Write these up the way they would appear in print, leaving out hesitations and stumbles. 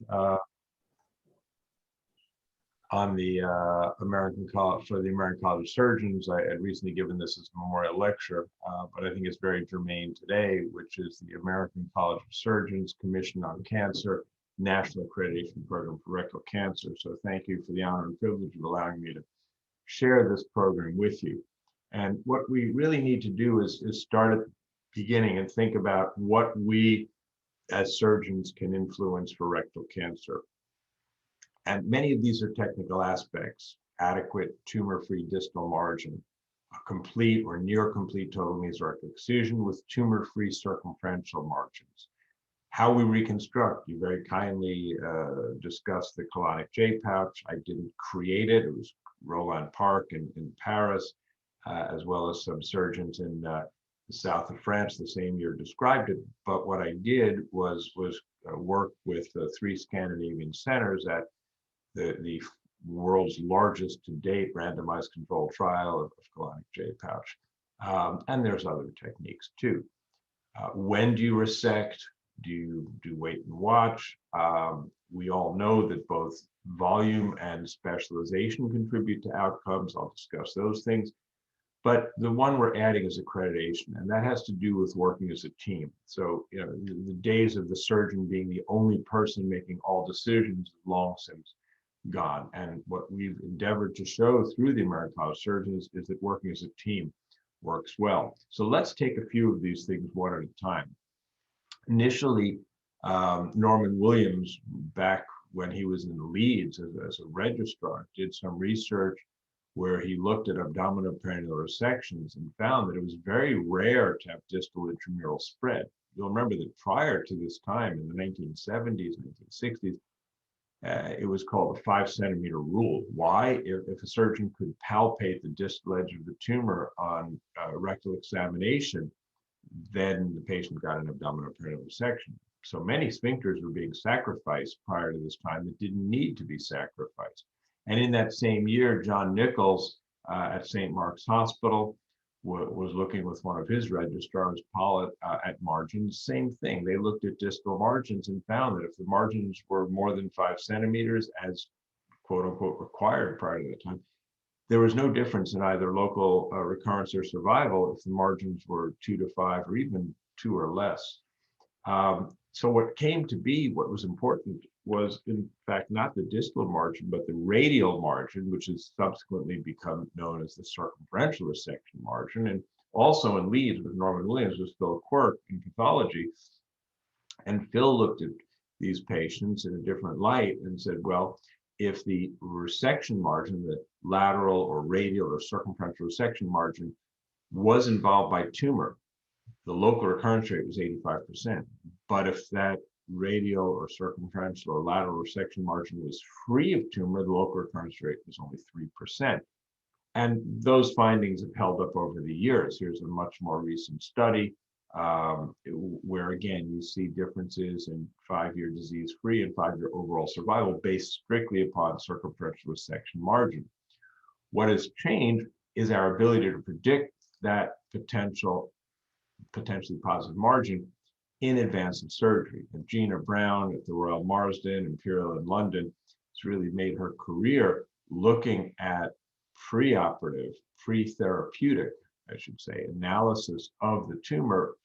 uh, on the American College of Surgeons. I had recently given this as a memorial lecture, but I think it's very germane today, which is the American College of Surgeons Commission on Cancer National Accreditation Program for Rectal Cancer. So thank you for the honor and privilege of allowing me to share this program with you. And what we really need to do is start at the beginning and think about what we as surgeons can influence for rectal cancer. And many of these are technical aspects: adequate tumor-free distal margin, a complete or near complete total mesorectal excision with tumor-free circumferential margins. How we reconstruct, you very kindly discussed the colonic J pouch. I didn't create it. It was Roland Park in Paris, as well as some surgeons in the south of France the same year described it. But what I did was work with 3 Scandinavian centers at the world's largest to date randomized controlled trial of colonic J pouch. And there's other techniques too. When do you resect? Do you wait and watch? We all know that both volume and specialization contribute to outcomes. I'll discuss those things. But the one we're adding is accreditation, and that has to do with working as a team. So, you know, the days of the surgeon being the only person making all decisions is long since gone. And what we've endeavored to show through the American College of Surgeons is that working as a team works well. So let's take a few of these things one at a time. Initially, Norman Williams, back when he was in Leeds as a registrar, did some research where he looked at abdominoperineal resections and found that it was very rare to have distal intramural spread. You'll remember that prior to this time, in the 1970s, 1960s, it was called the 5 centimeter rule. Why? If a surgeon could palpate the distal edge of the tumor on rectal examination, then the patient got an abdominoperineal resection. So many sphincters were being sacrificed prior to this time that didn't need to be sacrificed. And in that same year, John Nichols at St. Mark's Hospital was looking with one of his registrars, Pollitt, at margins. Same thing. They looked at distal margins and found that if the margins were more than 5 centimeters, as quote unquote required prior to that time, there was no difference in either local recurrence or survival if the margins were 2 to 5 or even 2 or less. So what came to be, what was important, was in fact not the distal margin, but the radial margin, which has subsequently become known as the circumferential resection margin. And also in Leeds with Norman Williams was Phil Quirk in pathology. And Phil looked at these patients in a different light and said, well, if the resection margin, the lateral or radial or circumferential resection margin, was involved by tumor, the local recurrence rate was 85%. But if that radial or circumferential or lateral resection margin was free of tumor, the local recurrence rate was only 3%. And those findings have held up over the years. Here's a much more recent study where, again, you see differences in 5-year disease-free and 5-year overall survival based strictly upon circumferential resection margin. What has changed is our ability to predict that potentially positive margin in advance of surgery. And Gina Brown at the Royal Marsden, Imperial in London, has really made her career looking at preoperative, pre-therapeutic, I should say, analysis of the tumor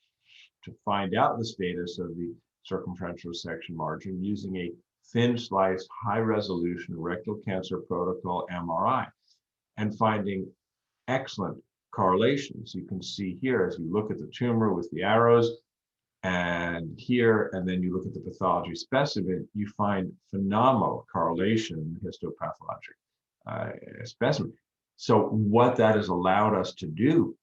to find out the status of the circumferential resection margin using a thin slice, high resolution rectal cancer protocol MRI, and finding excellent correlations. You can see here as you look at the tumor with the arrows, and here, and then you look at the pathology specimen, you find phenomenal correlation in the histopathologic specimen. So what that has allowed us to do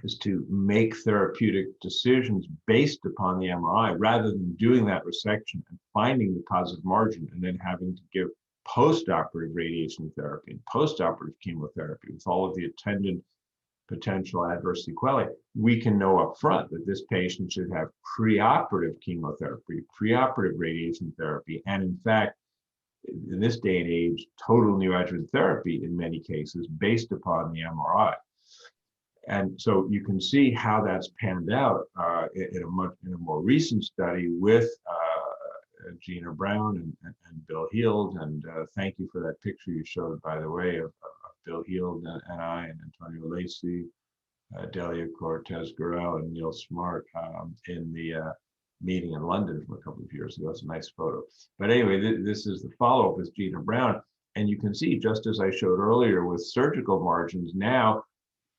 is to make therapeutic decisions based upon the MRI, rather than doing that resection and finding the positive margin and then having to give post-operative radiation therapy and post-operative chemotherapy with all of the attendant potential adverse sequelae. We can know up front that this patient should have preoperative chemotherapy, preoperative radiation therapy, and in fact, in this day and age, total neoadjuvant therapy in many cases based upon the MRI. And so you can see how that's panned out in a more recent study with Gina Brown and Bill Heald, and thank you for that picture you showed, by the way, of Bill Heald and I and Antonio Lacey, Delia Cortez Gurel, and Neil Smart in the meeting in London from a couple of years ago. It's a nice photo. But anyway, this is the follow-up with Gina Brown. And you can see, just as I showed earlier with surgical margins, now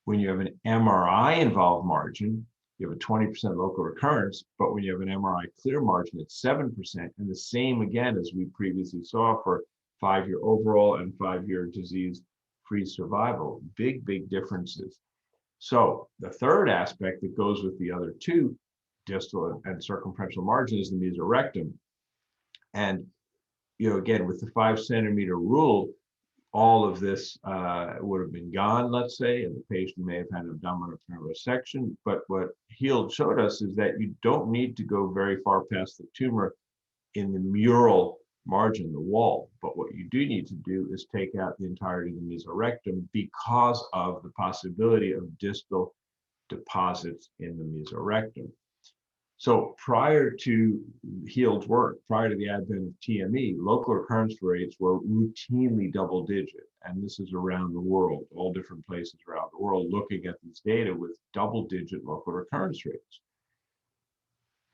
when you have an MRI involved margin, you have a 20% local recurrence, but when you have an MRI clear margin, it's 7%. And the same again as we previously saw for 5-year overall and 5-year disease-free survival. Big, big differences. So the third aspect that goes with the other two, distal and circumferential margin, is the mesorectum. And again, with the 5-centimeter rule, all of this would have been gone, let's say, and the patient may have had an abdominal resection. But what Heald showed us is that you don't need to go very far past the tumor in the mural margin, the wall. But what you do need to do is take out the entirety of the mesorectum because of the possibility of distal deposits in the mesorectum. So prior to Heald's work, prior to the advent of TME, local recurrence rates were routinely double digit. And this is around the world, all different places around the world, looking at these data with double digit local recurrence rates.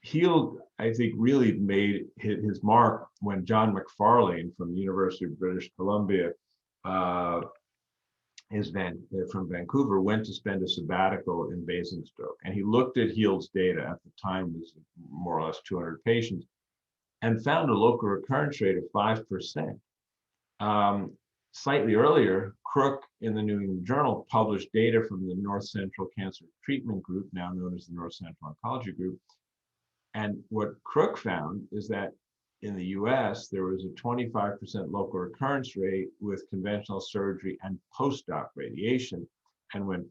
Heald, I think, really made his mark when John McFarlane from the University of British Columbia from Vancouver went to spend a sabbatical in Basingstoke, and he looked at Heald's data. At the time was more or less 200 patients, and found a local recurrence rate of 5%. Slightly earlier, Crook in the New England Journal published data from the North Central Cancer Treatment Group, now known as the North Central Oncology Group. And what Crook found is that in the US, there was a 25% local recurrence rate with conventional surgery and post-op radiation. And when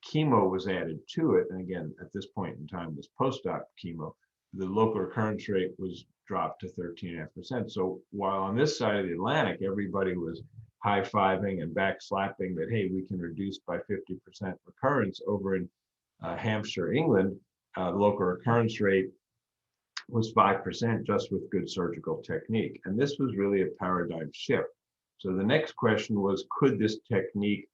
chemo was added to it, and again, at this point in time, this post-op chemo, the local recurrence rate was dropped to 13.5%. So while on this side of the Atlantic, everybody was high-fiving and back-slapping that, hey, we can reduce by 50% recurrence, over in Hampshire, England, the local recurrence rate was 5% just with good surgical technique. And this was really a paradigm shift. So the next question was, could this technique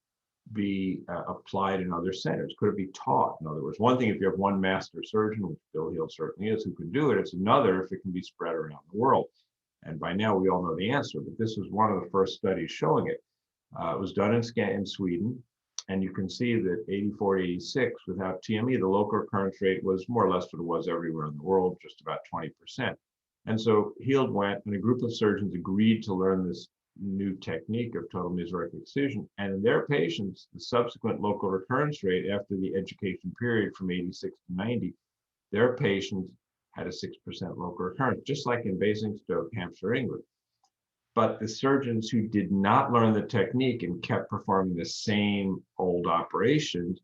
be applied in other centers? Could it be taught? In other words, one thing if you have one master surgeon, which Bill Heald certainly is, who can do it, it's another if it can be spread around the world. And by now we all know the answer, but this was one of the first studies showing it. It was done in Sweden. And you can see that 84 to 86 without TME, the local recurrence rate was more or less what it was everywhere in the world, just about 20%. And so Heald went, and a group of surgeons agreed to learn this new technique of total mesorectal excision. And in their patients, the subsequent local recurrence rate after the education period from 86 to 90, their patients had a 6% local recurrence, just like in Basingstoke, Hampshire, England. But the surgeons who did not learn the technique and kept performing the same old operations,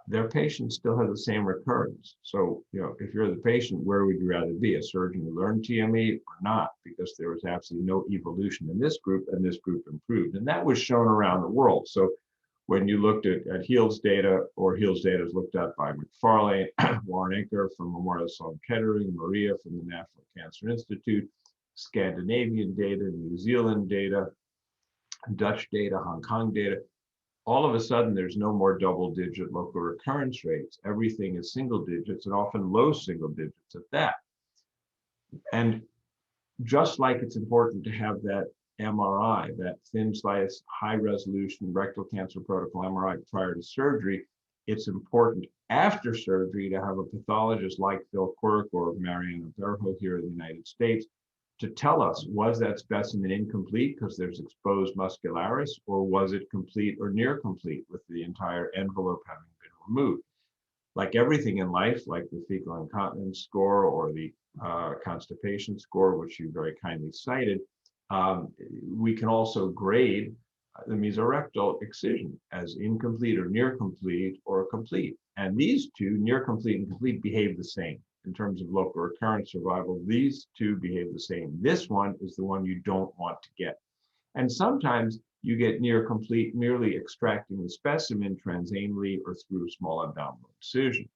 their patients still have the same recurrence. So, if you're the patient, where would you rather be? A surgeon who learned TME or not? Because there was absolutely no evolution in this group, and this group improved. And that was shown around the world. So when you looked at Heald's data, or Heald's data is looked at by McFarlane, Warren Enker from Memorial Sloan Kettering, Maria from the National Cancer Institute, Scandinavian data, New Zealand data, Dutch data, Hong Kong data, all of a sudden there's no more double-digit local recurrence rates. Everything is single digits, and often low single digits at that. And just like it's important to have that MRI, that thin slice, high resolution rectal cancer protocol MRI prior to surgery, it's important after surgery to have a pathologist like Phil Quirk or Mariana Berho here in the United States to tell us, was that specimen incomplete because there's exposed muscularis, or was it complete or near complete with the entire envelope having been removed? Like everything in life, like the fecal incontinence score or the constipation score, which you very kindly cited, we can also grade the mesorectal excision as incomplete or near complete or complete. And these two, near complete and complete, behave the same. In terms of local recurrence survival, these two behave the same. This one is the one you don't want to get. And sometimes you get near complete merely extracting the specimen transanally or through a small abdominal incision.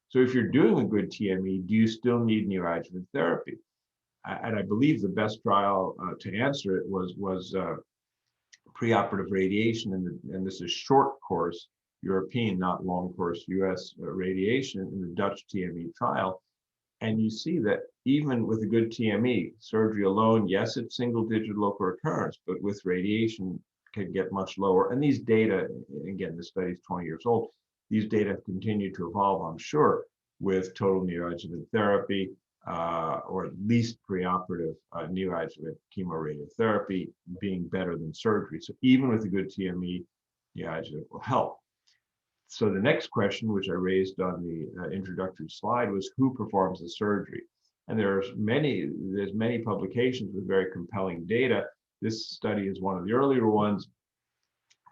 So if you're doing a good TME, do you still need neoadjuvant therapy? and I believe the best trial to answer it was preoperative radiation, and this is short course European, not long course US radiation in the Dutch TME trial. And you see that even with a good TME, surgery alone, yes, it's single-digit local recurrence, but with radiation can get much lower. And these data, again, this study is 20 years old, these data have continued to evolve, I'm sure, with total neoadjuvant therapy, or at least preoperative neoadjuvant chemoradiotherapy being better than surgery. So even with a good TME, neoadjuvant will help. So the next question, which I raised on the introductory slide, was who performs the surgery? And there's many publications with very compelling data. This study is one of the earlier ones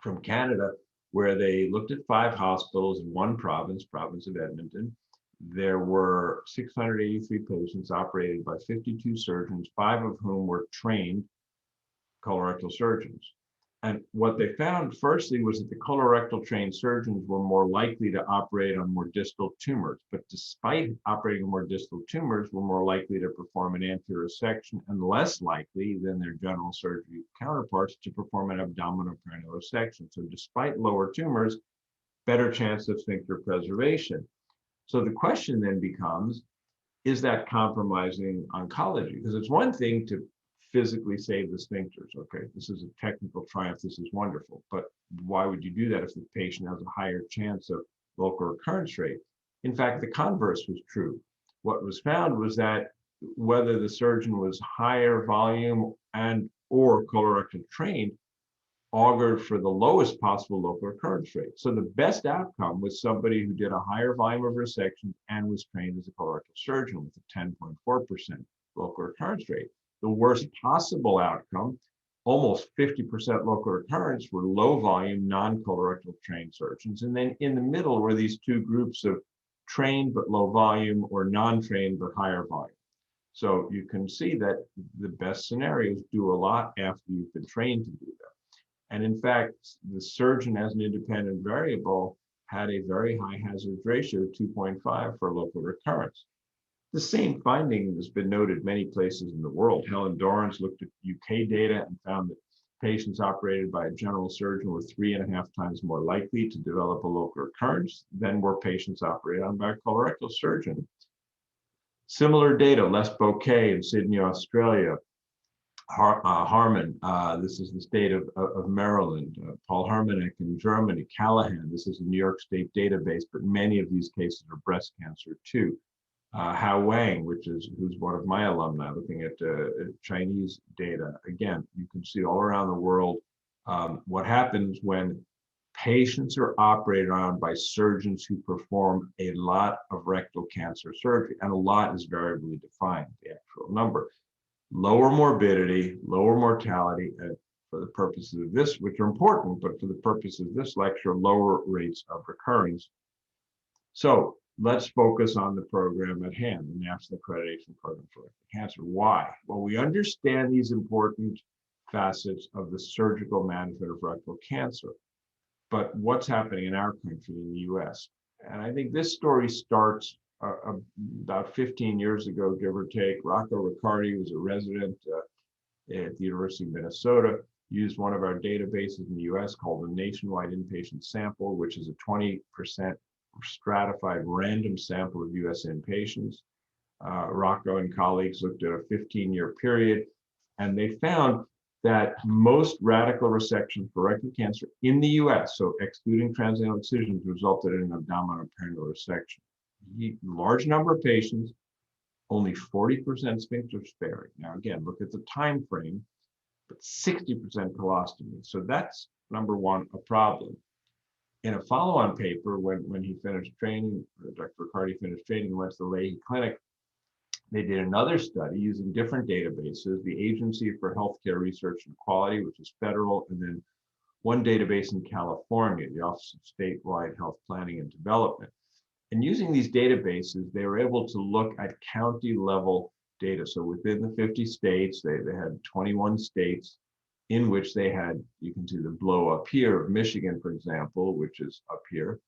from Canada, where they looked at 5 hospitals in one province of Edmonton. There were 683 patients operated by 52 surgeons, 5 of whom were trained colorectal surgeons. And what they found, firstly, was that the colorectal trained surgeons were more likely to operate on more distal tumors, but despite operating on more distal tumors, were more likely to perform an anterior resection and less likely than their general surgery counterparts to perform an abdominoperineal resection. So despite lower tumors, better chance of sphincter preservation. So the question then becomes, is that compromising oncology? Because it's one thing to physically save the sphincters. Okay, this is a technical triumph, this is wonderful, but why would you do that if the patient has a higher chance of local recurrence rate? In fact, the converse was true. What was found was that whether the surgeon was higher volume and or colorectal trained augured for the lowest possible local recurrence rate. So the best outcome was somebody who did a higher volume of resection and was trained as a colorectal surgeon with a 10.4% local recurrence rate. The worst possible outcome, almost 50% local recurrence, were low volume, non-colorectal trained surgeons. And then in the middle were these two groups of trained but low volume or non-trained but higher volume. So you can see that the best scenarios do a lot after you've been trained to do that. And in fact, the surgeon as an independent variable had a very high hazard ratio of 2.5 for local recurrence. The same finding has been noted many places in the world. Helen Dorrance looked at UK data and found that patients operated by a general surgeon were 3.5 times more likely to develop a local recurrence than were patients operated on by a colorectal surgeon. Similar data, Les Bouquet in Sydney, Australia, Harmon, this is the state of Maryland, Paul Hermannek in Germany, Callahan, this is a New York State database, but many of these cases are breast cancer too. Hao Wang, who's one of my alumni, looking at Chinese data. Again, you can see all around the world what happens when patients are operated on by surgeons who perform a lot of rectal cancer surgery, and a lot is variably defined, the actual number. Lower morbidity, lower mortality, for the purposes of this, which are important, but for the purposes of this lecture, lower rates of recurrence. So let's focus on the program at hand, the National Accreditation Program for Rectal Cancer. Why? Well, we understand these important facets of the surgical management of rectal cancer, but what's happening in our country, in the US? And I think this story starts about 15 years ago, give or take. Rocco Riccardi was a resident at the University of Minnesota, used one of our databases in the US called the Nationwide Inpatient Sample, which is a 20% stratified random sample of US inpatients. Rocco and colleagues looked at a 15-year period, and they found that most radical resections for rectal cancer in the US, so excluding transanal excisions, resulted in an abdominoperineal resection. Large number of patients, only 40% sphincter sparing. Now again, look at the time frame, but 60% colostomy. So that's number one, a problem. In a follow-on paper, when he finished training, Dr. Riccardi finished training and went to the Leahy Clinic, they did another study using different databases, the Agency for Healthcare Research and Quality, which is federal, and then one database in California, the Office of Statewide Health Planning and Development. And using these databases, they were able to look at county level data. So within the 50 states, they had 21 states in which they had, you can see the blow up here of Michigan, for example, which is up here.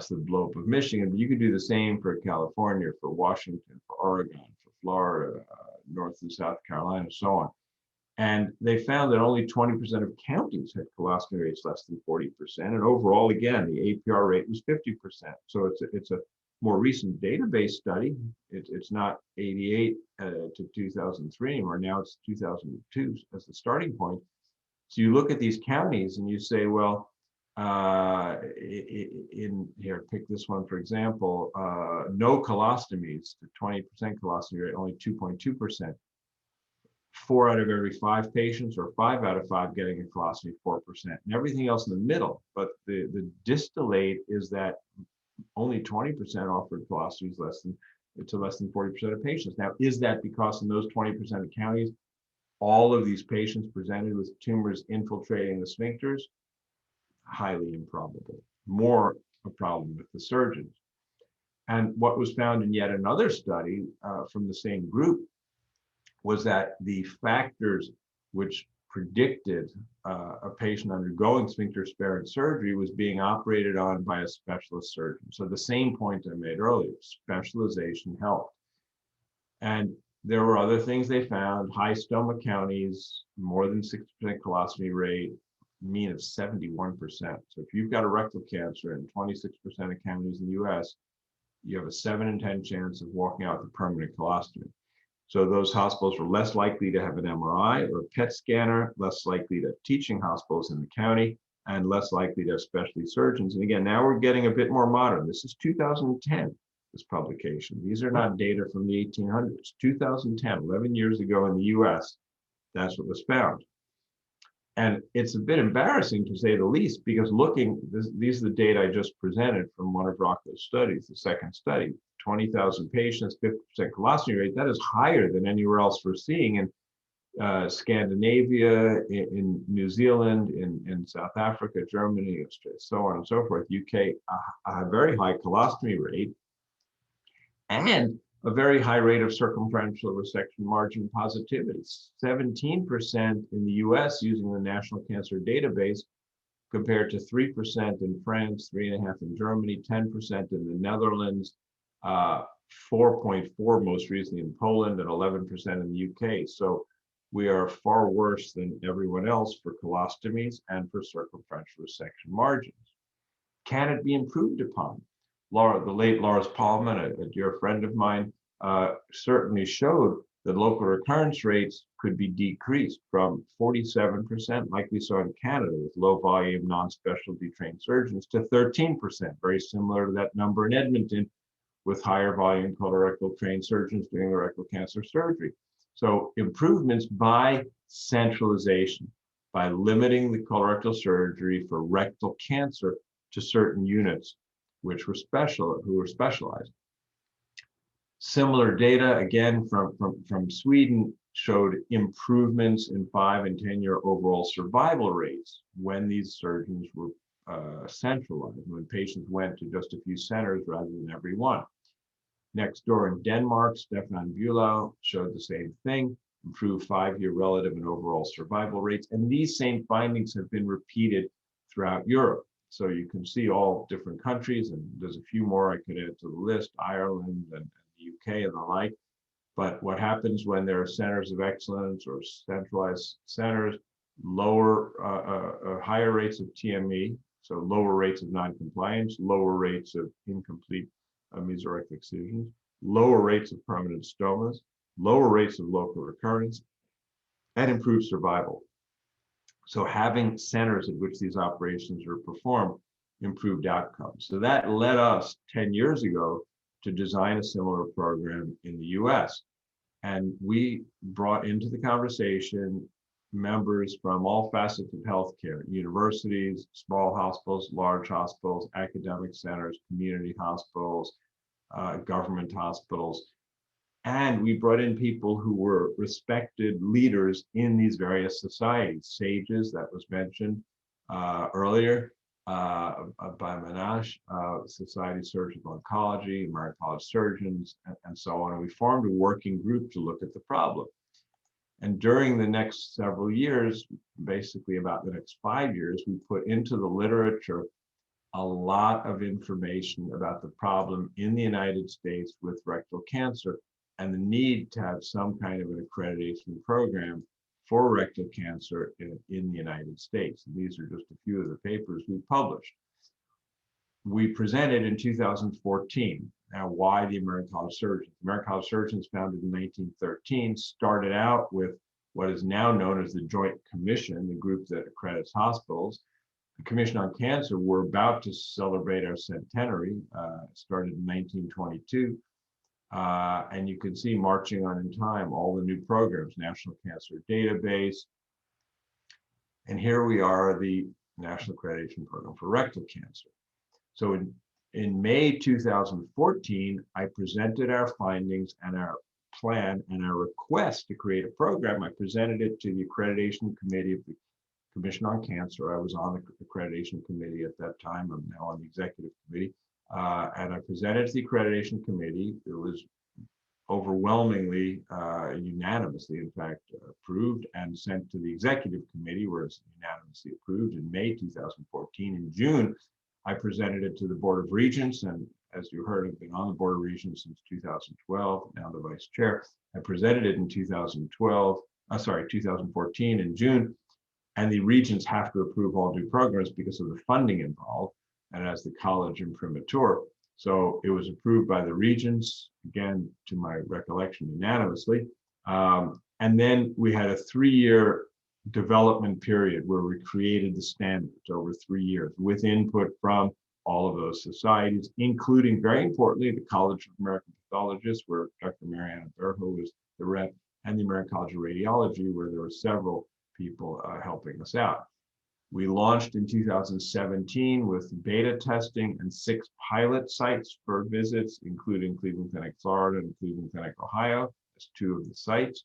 So the blow up of Michigan, but you could do the same for California, for Washington, for Oregon, for Florida, North and South Carolina, so on. And they found that only 20% of counties had colostomy rates less than 40%. And overall, again, the APR rate was 50%. So it's a more recent database study. It's not 88 to 2003 anymore. Now it's 2002 as the starting point. So you look at these counties and you say, well, in here, pick this one, for example, no colostomies, the 20% colostomy rate, only 2.2%. 4 out of every 5 patients, or 5 out of 5 getting a colostomy, 4%, and everything else in the middle. But the distillate is that only 20% offered colostomies to less than 40% of patients. Now, is that because in those 20% of counties, all of these patients presented with tumors infiltrating the sphincters? Highly improbable. More a problem with the surgeons. And what was found in yet another study from the same group was that the factors which predicted a patient undergoing sphincter sparing surgery was being operated on by a specialist surgeon. So the same point I made earlier, specialization helped. And there were other things they found: high stoma counties, more than 60% colostomy rate, mean of 71%. So if you've got a rectal cancer in 26% of counties in the US, you have a 7 in 10 chance of walking out with a permanent colostomy. So those hospitals were less likely to have an MRI or a PET scanner, less likely to have teaching hospitals in the county, and less likely to have specialty surgeons. And again, now we're getting a bit more modern. This is 2010, this publication. These are not data from the 1800s. 2010, 11 years ago in the US, that's what was found. And it's a bit embarrassing, to say the least, because these are the data I just presented from one of Rocco's studies, the second study. 20,000 patients, 50% colostomy rate. That is higher than anywhere else we're seeing in Scandinavia, in New Zealand, in South Africa, Germany, Australia, so on and so forth. UK, a very high colostomy rate, and a very high rate of circumferential resection margin positivity. 17% in the US using the National Cancer Database, compared to 3% in France, 3.5% in Germany, 10% in the Netherlands, 4.4 most recently in Poland, and 11% in the UK. So we are far worse than everyone else for colostomies and for circumferential resection margins. Can it be improved upon? The late Lars Palman, a dear friend of mine, certainly showed that local recurrence rates could be decreased from 47%, like we saw in Canada with low volume, non-specialty trained surgeons, to 13%, very similar to that number in Edmonton, with higher volume colorectal trained surgeons doing the rectal cancer surgery. So improvements by centralization, by limiting the colorectal surgery for rectal cancer to certain units, who were specialized. Similar data, again, from Sweden, showed improvements in 5 and 10-year overall survival rates when these surgeons were centralized, when patients went to just a few centers rather than every one. Next door in Denmark, Stefan Bülow showed the same thing, improved 5-year relative and overall survival rates. And these same findings have been repeated throughout Europe. So you can see all different countries, and there's a few more I could add to the list, Ireland and the UK and the like. But what happens when there are centers of excellence or centralized centers, higher rates of TME, so lower rates of non-compliance, lower rates of incomplete mesorectal excisions, lower rates of permanent stomas, lower rates of local recurrence, and improved survival. So having centers at which these operations are performed improved outcomes. So that led us 10 years ago to design a similar program in the US. And we brought into the conversation members from all facets of healthcare: universities, small hospitals, large hospitals, academic centers, community hospitals, government hospitals. And we brought in people who were respected leaders in these various societies, sages that was mentioned earlier by Manash, Society of Surgical Oncology, American College of Surgeons, and so on. And we formed a working group to look at the problem. And during the next several years, basically about the next 5 years, we put into the literature a lot of information about the problem in the United States with rectal cancer, and the need to have some kind of an accreditation program for rectal cancer in the United States. And these are just a few of the papers we published. We presented in 2014. Now, why the American College of Surgeons? The American College of Surgeons, founded in 1913, started out with what is now known as the Joint Commission, the group that accredits hospitals. The Commission on Cancer, we're about to celebrate our centenary, started in 1922. And you can see marching on in time all the new programs, National Cancer Database. And here we are, the National Accreditation Program for Rectal Cancer. So in May 2014, I presented our findings and our plan and our request to create a program. I presented it to the Accreditation Committee of the Commission on Cancer. I was on the Accreditation Committee at that time. I'm now on the Executive Committee. And I presented to the Accreditation Committee. It was overwhelmingly, unanimously, in fact, approved and sent to the Executive Committee, where it's unanimously approved in May 2014. In June, I presented it to the Board of Regents, and as you heard, I've been on the Board of Regents since 2012, now the Vice Chair. I presented it in 2014 in June, and the Regents have to approve all new programs because of the funding involved, and as the college imprimatur. So it was approved by the Regents, again, to my recollection, unanimously. And then we had a 3-year development period where we created the standards over 3 years with input from all of those societies, including, very importantly, the College of American Pathologists, where Dr. Mariana Berho was the rep, and the American College of Radiology, where there were several people helping us out. We launched in 2017 with beta testing and 6 pilot sites for visits, including Cleveland Clinic, Florida, and Cleveland Clinic, Ohio, as 2 of the sites.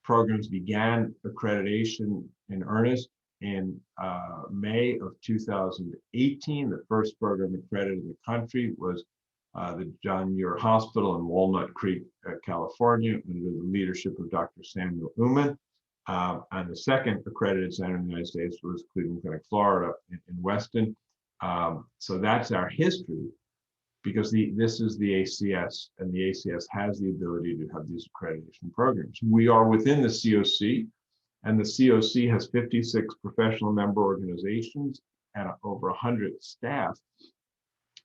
Programs began accreditation in earnest in May of 2018. The first program accredited in the country was the John Muir Hospital in Walnut Creek, California, under the leadership of Dr. Samuel Uman. And the second accredited center in the United States was Cleveland Clinic, Florida, in Weston. So that's our history, because this is the ACS, and the ACS has the ability to have these accreditation programs. We are within the COC, and the COC has 56 professional member organizations and over 100 staff.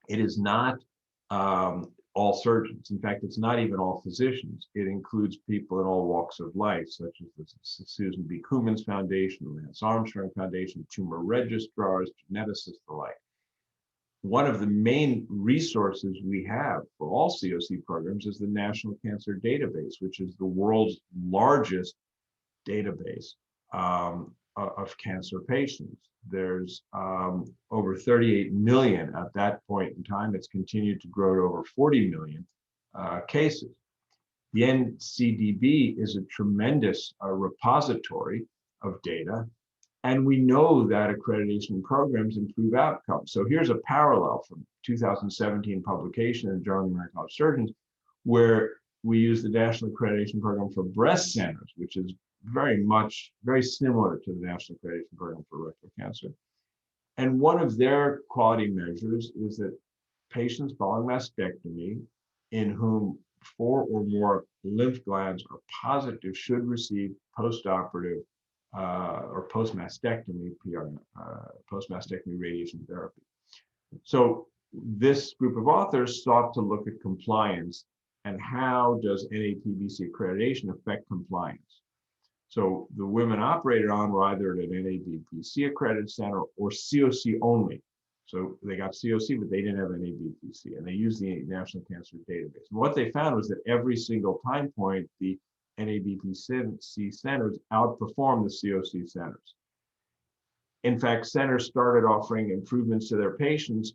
It is not all surgeons. In fact, it's not even all physicians. It includes people in all walks of life, such as the Susan B. Koumans Foundation, the Lance Armstrong Foundation, tumor registrars, geneticists alike. One of the main resources we have for all COC programs is the National Cancer Database, which is the world's largest database of cancer patients. There's over 38 million at that point in time. It's continued to grow to over 40 million cases. The NCDB is a tremendous repository of data, and we know that accreditation programs improve outcomes. So here's a parallel from 2017 publication in the Journal of the American College of Surgeons, where we use the National Accreditation Program for breast centers, which is very similar to the National Accreditation Program for rectal cancer. And one of their quality measures is that patients following mastectomy in whom 4 or more lymph glands are positive should receive postoperative or post-mastectomy post-mastectomy radiation therapy. So this group of authors sought to look at compliance and how does NAPBC accreditation affect compliance. So the women operated on were either at an NABPC accredited center or COC only. So they got COC, but they didn't have NABPC, and they used the National Cancer Database. And what they found was that every single time point, the NABPC centers outperformed the COC centers. In fact, centers started offering improvements to their patients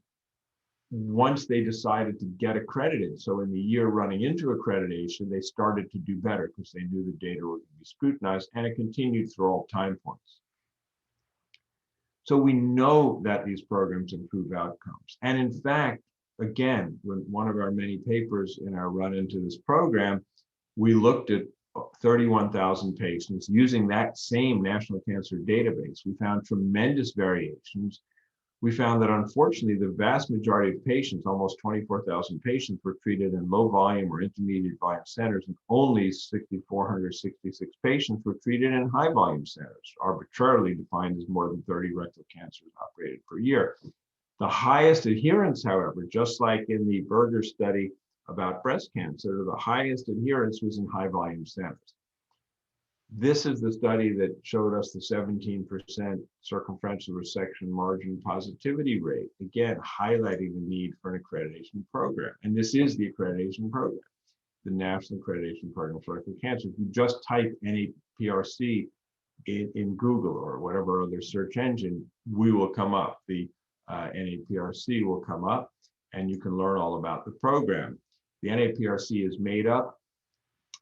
once they decided to get accredited. So in the year running into accreditation, they started to do better because they knew the data were going to be scrutinized, and it continued through all time points. So we know that these programs improve outcomes. And in fact, again, when one of our many papers in our run into this program, we looked at 31,000 patients using that same National Cancer Database. We found tremendous variations we found that unfortunately, the vast majority of patients, almost 24,000 patients, were treated in low volume or intermediate volume centers, and only 6,466 patients were treated in high volume centers, arbitrarily defined as more than 30 rectal cancers operated per year. The highest adherence, however, just like in the Berger study about breast cancer, the highest adherence was in high volume centers. This is the study that showed us the 17% circumferential resection margin positivity rate, again, highlighting the need for an accreditation program. And this is the accreditation program, the National Accreditation Program for Rectal Cancer. If you just type NAPRC in Google or whatever other search engine, we will come up. The NAPRC will come up, and you can learn all about the program. The NAPRC is made up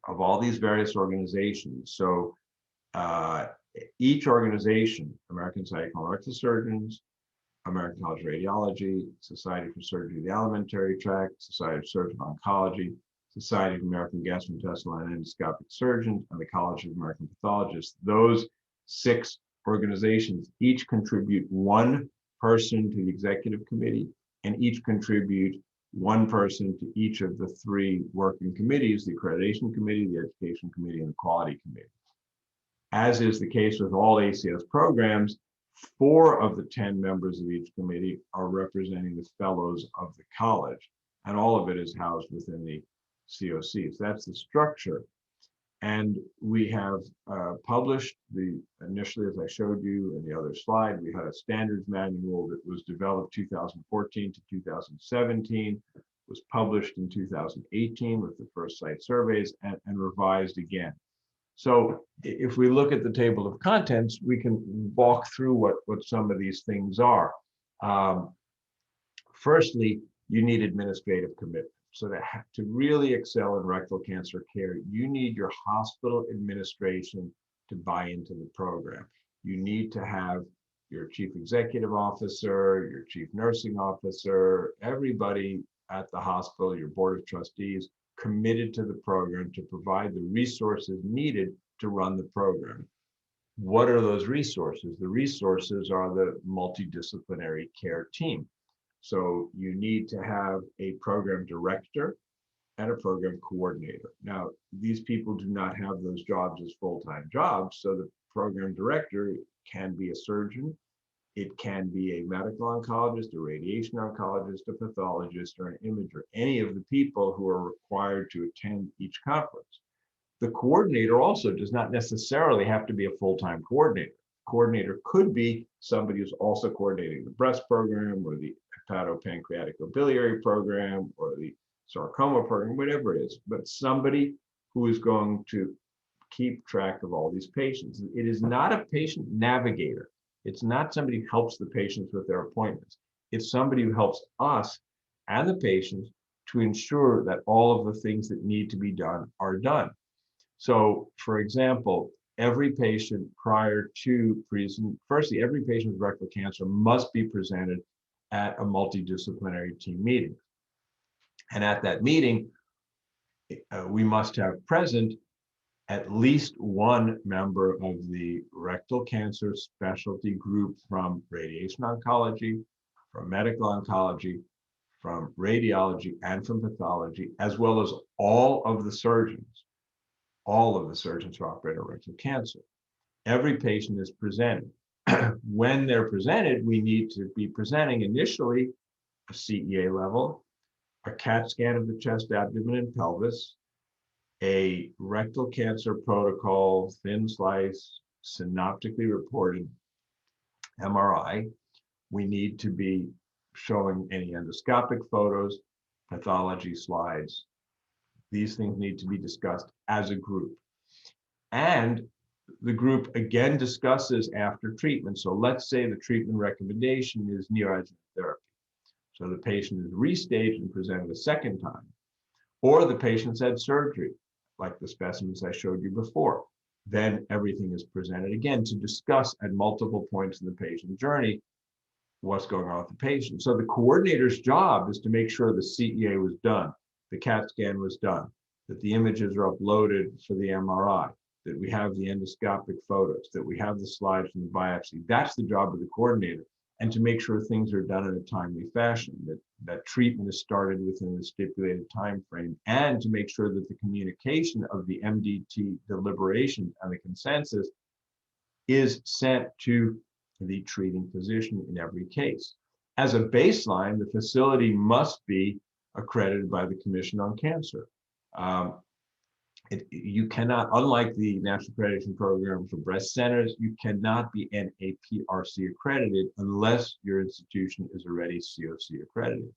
of all these various organizations. So each organization, American Society of Colorectal Surgeons, American College of Radiology, Society for Surgery of the Alimentary Tract, Society of Surgical Oncology, Society of American Gastrointestinal and Endoscopic Surgeons, and the College of American Pathologists. Those 6 organizations each contribute 1 person to the executive committee, and each contribute 1 person to each of the 3 working committees, the Accreditation Committee, the Education Committee, and the Quality Committee. As is the case with all ACS programs, 4 of the 10 members of each committee are representing the fellows of the college, and all of it is housed within the COC. So that's the structure. And we have published initially, as I showed you in the other slide, we had a standards manual that was developed 2014 to 2017, was published in 2018 with the first site surveys, and revised again. So if we look at the table of contents, we can walk through what some of these things are. Firstly, you need administrative commitment. So to really excel in rectal cancer care, you need your hospital administration to buy into the program. You need to have your chief executive officer, your chief nursing officer, everybody at the hospital, your board of trustees, committed to the program to provide the resources needed to run the program. What are those resources? The resources are the multidisciplinary care team. So you need to have a program director and a program coordinator. Now, these people do not have those jobs as full-time jobs. So the program director can be a surgeon, it can be a medical oncologist, a radiation oncologist, a pathologist, or an imager, any of the people who are required to attend each conference. The coordinator also does not necessarily have to be a full-time coordinator. Coordinator could be somebody who's also coordinating the breast program or the hepatopancreatic biliary program or the sarcoma program, whatever it is, but somebody who is going to keep track of all these patients. It is not a patient navigator. It's not somebody who helps the patients with their appointments. It's somebody who helps us and the patients to ensure that all of the things that need to be done are done. So, for example, every patient prior to firstly, every patient with rectal cancer must be presented at a multidisciplinary team meeting. And at that meeting, we must have present at least 1 member of the rectal cancer specialty group from radiation oncology, from medical oncology, from radiology, and from pathology, as well as all of the surgeons who operate on rectal cancer. Every patient is presented. When they're presented, we need to be presenting initially a CEA level, a CAT scan of the chest, abdomen, and pelvis, a rectal cancer protocol, thin slice, synoptically reported MRI. We need to be showing any endoscopic photos, pathology slides. These things need to be discussed as a group. And the group again discusses after treatment. So let's say the treatment recommendation is neoadjuvant therapy. So the patient is restaged and presented a second time, or the patient's had surgery, like the specimens I showed you before. Then everything is presented again to discuss at multiple points in the patient journey what's going on with the patient. So the coordinator's job is to make sure the CEA was done, the CAT scan was done, that the images are uploaded for the MRI, that we have the endoscopic photos, that we have the slides from the biopsy. That's the job of the coordinator. and to make sure things are done in a timely fashion, that treatment is started within the stipulated time frame, and to make sure that the communication of the MDT deliberations and the consensus is sent to the treating physician in every case. As a baseline, the facility must be accredited by the Commission on Cancer. You cannot, unlike the National Accreditation Program for breast centers, you cannot be NAPRC accredited unless your institution is already COC accredited.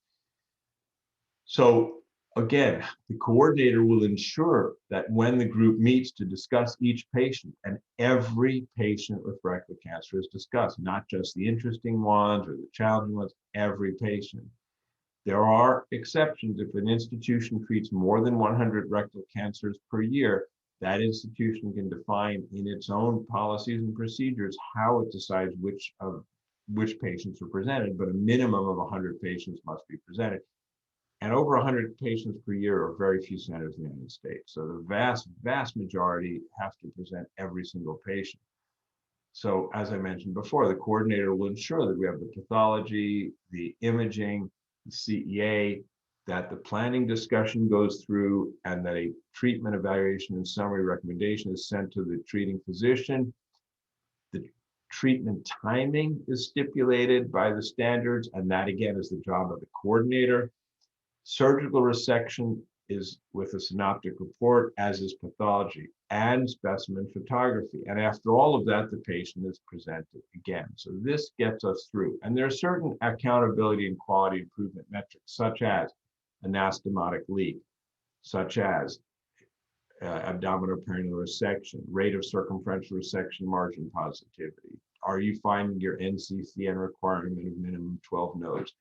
So again, the coordinator will ensure that when the group meets to discuss each patient, and every patient with rectal cancer is discussed, not just the interesting ones or the challenging ones, every patient. There are exceptions. If an institution treats more than 100 rectal cancers per year, that institution can define in its own policies and procedures how it decides which patients are presented, but a minimum of 100 patients must be presented. And over 100 patients per year are very few centers in the United States. So the vast majority have to present every single patient. So as I mentioned before, the coordinator will ensure that we have the pathology, the imaging, the CEA, that the planning discussion goes through, and that a treatment evaluation and summary recommendation is sent to the treating physician. The treatment timing is stipulated by the standards, and that again is the job of the coordinator. Surgical resection is with a synoptic report, as is pathology and specimen photography. And after all of that, the patient is presented again. So this gets us through. And there are certain accountability and quality improvement metrics, such as anastomotic leak, such as abdominoperineal resection, rate of circumferential resection margin positivity. Are you finding your NCCN requirement of minimum 12 nodes?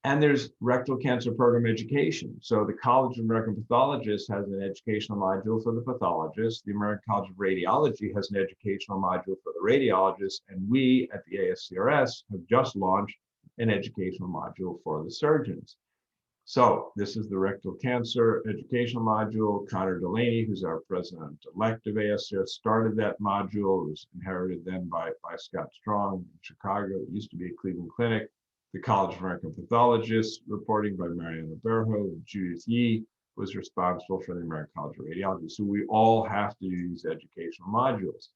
And there's rectal cancer program education. So the College of American Pathologists has an educational module for the pathologists. The American College of Radiology has an educational module for the radiologists. And we at the ASCRS have just launched an educational module for the surgeons. So this is the rectal cancer educational module. Connor Delaney, who's our president-elect of ASCRS, started that module. It was inherited then by Scott Strong in Chicago. It used to be a Cleveland Clinic. The College of American Pathologists, reporting by Mariana Berho, and Judith Yee was responsible for the American College of Radiology. So we all have to do these educational modules.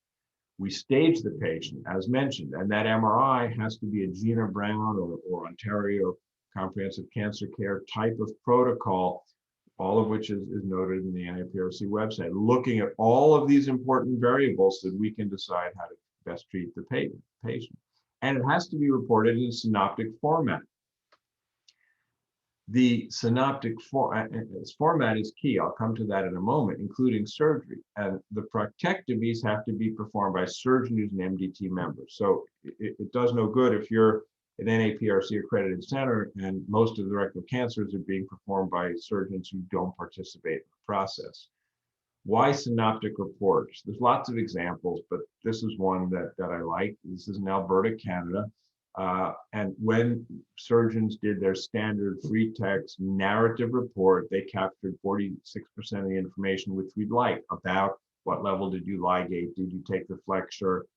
We stage the patient, as mentioned, and that MRI has to be a Gina Brown or Ontario Comprehensive Cancer Care type of protocol, all of which is noted in the NAPRC website, looking at all of these important variables so that we can decide how to best treat the patient. And it has to be reported in a synoptic format. The synoptic format is key. I'll come to that in a moment, including surgery. And the proctectomies have to be performed by a surgeon who's an MDT member. So it does no good if you're an NAPRC accredited center and most of the rectal cancers are being performed by surgeons who don't participate in the process. Why synoptic reports? There's lots of examples, but this is one that I like. This is in Alberta, Canada. And when surgeons did their standard free text narrative report, they captured 46% of the information which we'd like about what level did you ligate, did you take the flexure,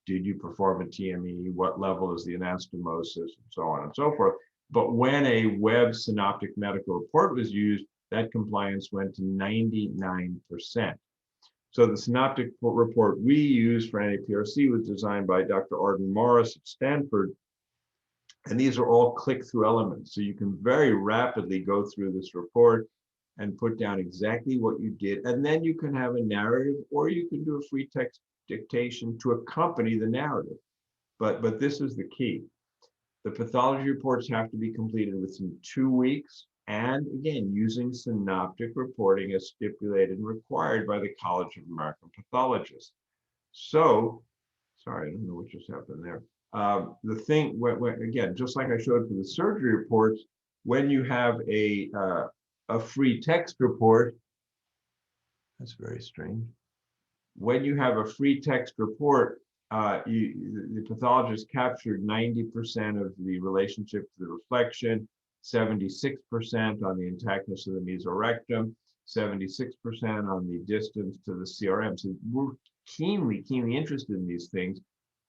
did you perform a TME, what level is the anastomosis, and so on and so forth. But when a web synoptic medical report was used, that compliance went to 99%. So the synoptic report we use for NAPRC was designed by Dr. Arden Morris at Stanford. And these are all click-through elements. So you can very rapidly go through this report and put down exactly what you did. And then you can have a narrative, or you can do a free text dictation to accompany the narrative. But this is the key. The pathology reports have to be completed within 2 weeks. And again, using synoptic reporting as stipulated and required by the College of American Pathologists. So, sorry, I don't know what just happened there. The thing, again, just like I showed for the surgery reports, when you have a free text report, that's very strange. When you have a free text report, the pathologist captured 90% of the relationship to the reflection, 76% on the intactness of the mesorectum, 76% on the distance to the CRM. So we're keenly interested in these things.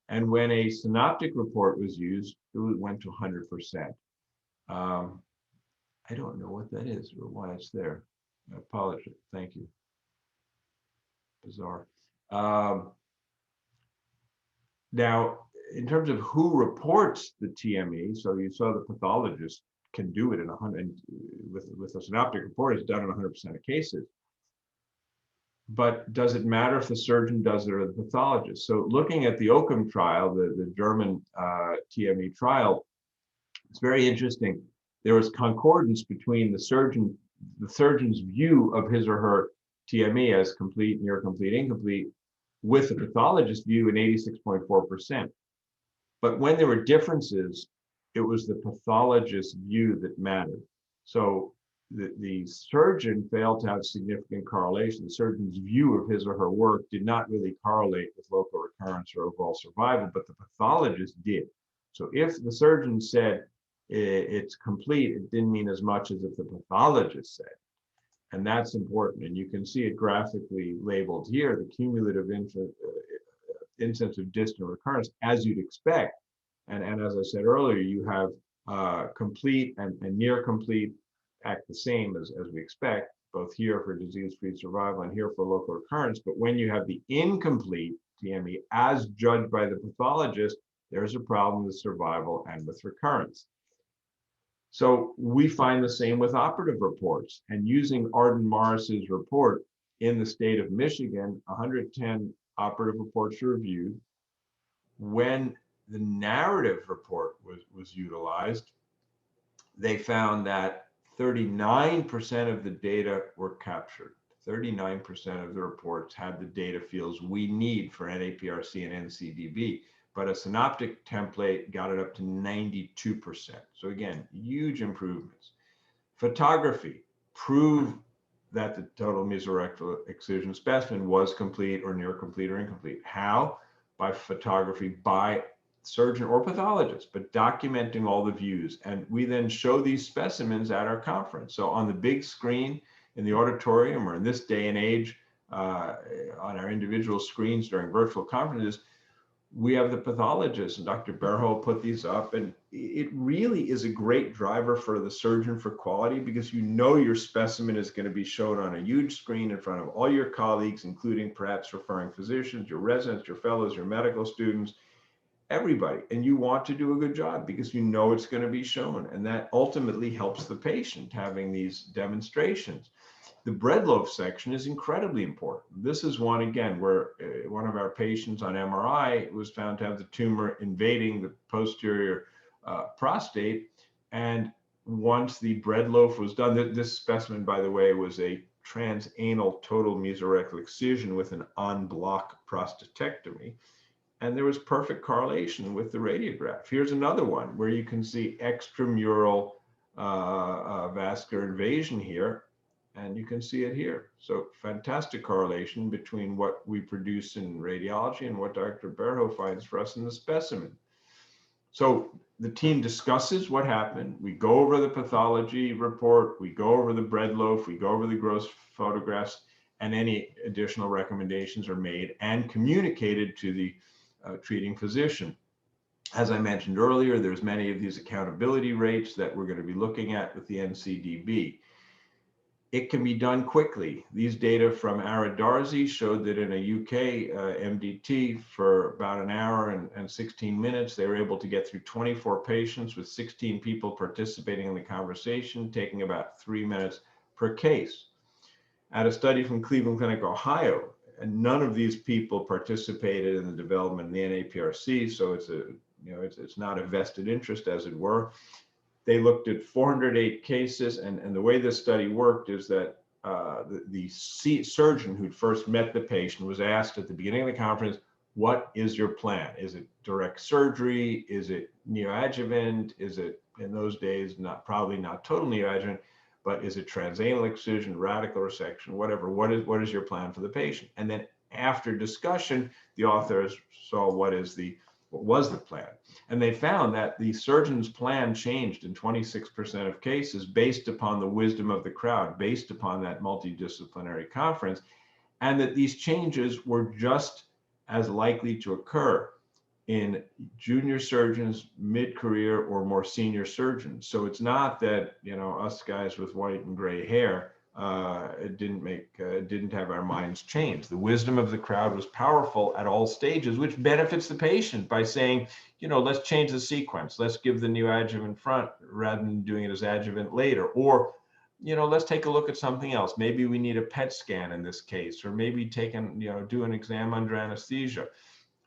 And when a synoptic report was used, it went to 100%. I don't know what that is or why it's there. I apologize. Thank you. Bizarre. Now, in terms of who reports the TME, so you saw the pathologist can do it in 100 with a synoptic report. It's done in 100% of cases. But does it matter if the surgeon does it or the pathologist? So looking at the Occam trial, the German TME trial, it's very interesting. There was concordance between the surgeon's view of his or her TME as complete, near complete, incomplete, with the pathologist's view in 86.4%. But when there were differences, it was the pathologist's view that mattered. So the surgeon failed to have significant correlation. The surgeon's view of his or her work did not really correlate with local recurrence or overall survival, but the pathologist did. So if the surgeon said it's complete, it didn't mean as much as if the pathologist said. And that's important. And you can see it graphically labeled here, the cumulative incidence of distant recurrence, as you'd expect. And as I said earlier, you have complete and near complete act the same as we expect, both here for disease-free survival and here for local recurrence. But when you have the incomplete TME as judged by the pathologist, there's a problem with survival and with recurrence. So we find the same with operative reports. And using Arden Morris's report in the state of Michigan, 110 operative reports were reviewed. When the narrative report was utilized, they found that 39% of the data were captured. 39% of the reports had the data fields we need for NAPRC and NCDB, but a synoptic template got it up to 92%. So again, huge improvements. Photography proved that the total mesorectal excision specimen was complete or near complete or incomplete. How? By photography by surgeon or pathologist, but documenting all the views. And we then show these specimens at our conference. So on the big screen in the auditorium, or in this day and age, on our individual screens during virtual conferences, we have the pathologist, and Dr. Berho put these up, and it really is a great driver for the surgeon for quality, because you know your specimen is going to be shown on a huge screen in front of all your colleagues, including perhaps referring physicians, your residents, your fellows, your medical students, everybody. And you want to do a good job because you know it's going to be shown, and that ultimately helps the patient having these demonstrations. The bread loaf section is incredibly important. This is one, again, where one of our patients on MRI was found to have the tumor invading the posterior prostate. And once the bread loaf was done, this specimen, by the way, was a transanal total mesorectal excision with an en bloc prostatectomy. And there was perfect correlation with the radiograph. Here's another one where you can see extramural vascular invasion here. And you can see it here. So fantastic correlation between what we produce in radiology and what Dr. Berho finds for us in the specimen. So the team discusses what happened. We go over the pathology report, we go over the bread loaf, we go over the gross photographs, and any additional recommendations are made and communicated to the treating physician. As I mentioned earlier, there's many of these accountability rates that we're going to be looking at with the NCDB. It can be done quickly. These data from Ara Darzi showed that in a UK MDT for about an hour and 16 minutes, they were able to get through 24 patients with 16 people participating in the conversation, taking about 3 minutes per case. At a study from Cleveland Clinic, Ohio, and none of these people participated in the development of the NAPRC, so it's not a vested interest, as it were. They looked at 408 cases, and the way this study worked is that the surgeon who'd first met the patient was asked at the beginning of the conference, what is your plan? Is it direct surgery? Is it neoadjuvant? Is it, in those days, probably not total neoadjuvant, but is it transanal excision, radical resection, whatever? What is your plan for the patient? And then after discussion, the authors saw what was the plan. And they found that the surgeon's plan changed in 26% of cases based upon the wisdom of the crowd, based upon that multidisciplinary conference, and that these changes were just as likely to occur in junior surgeons, mid-career, or more senior surgeons. So it's not that, you know, us guys with white and gray hair it didn't have our minds changed. The wisdom of the crowd was powerful at all stages, which benefits the patient by saying, you know, let's change the sequence. Let's give the neoadjuvant front rather than doing it as adjuvant later. Or, you know, let's take a look at something else. Maybe we need a PET scan in this case, or maybe do an exam under anesthesia.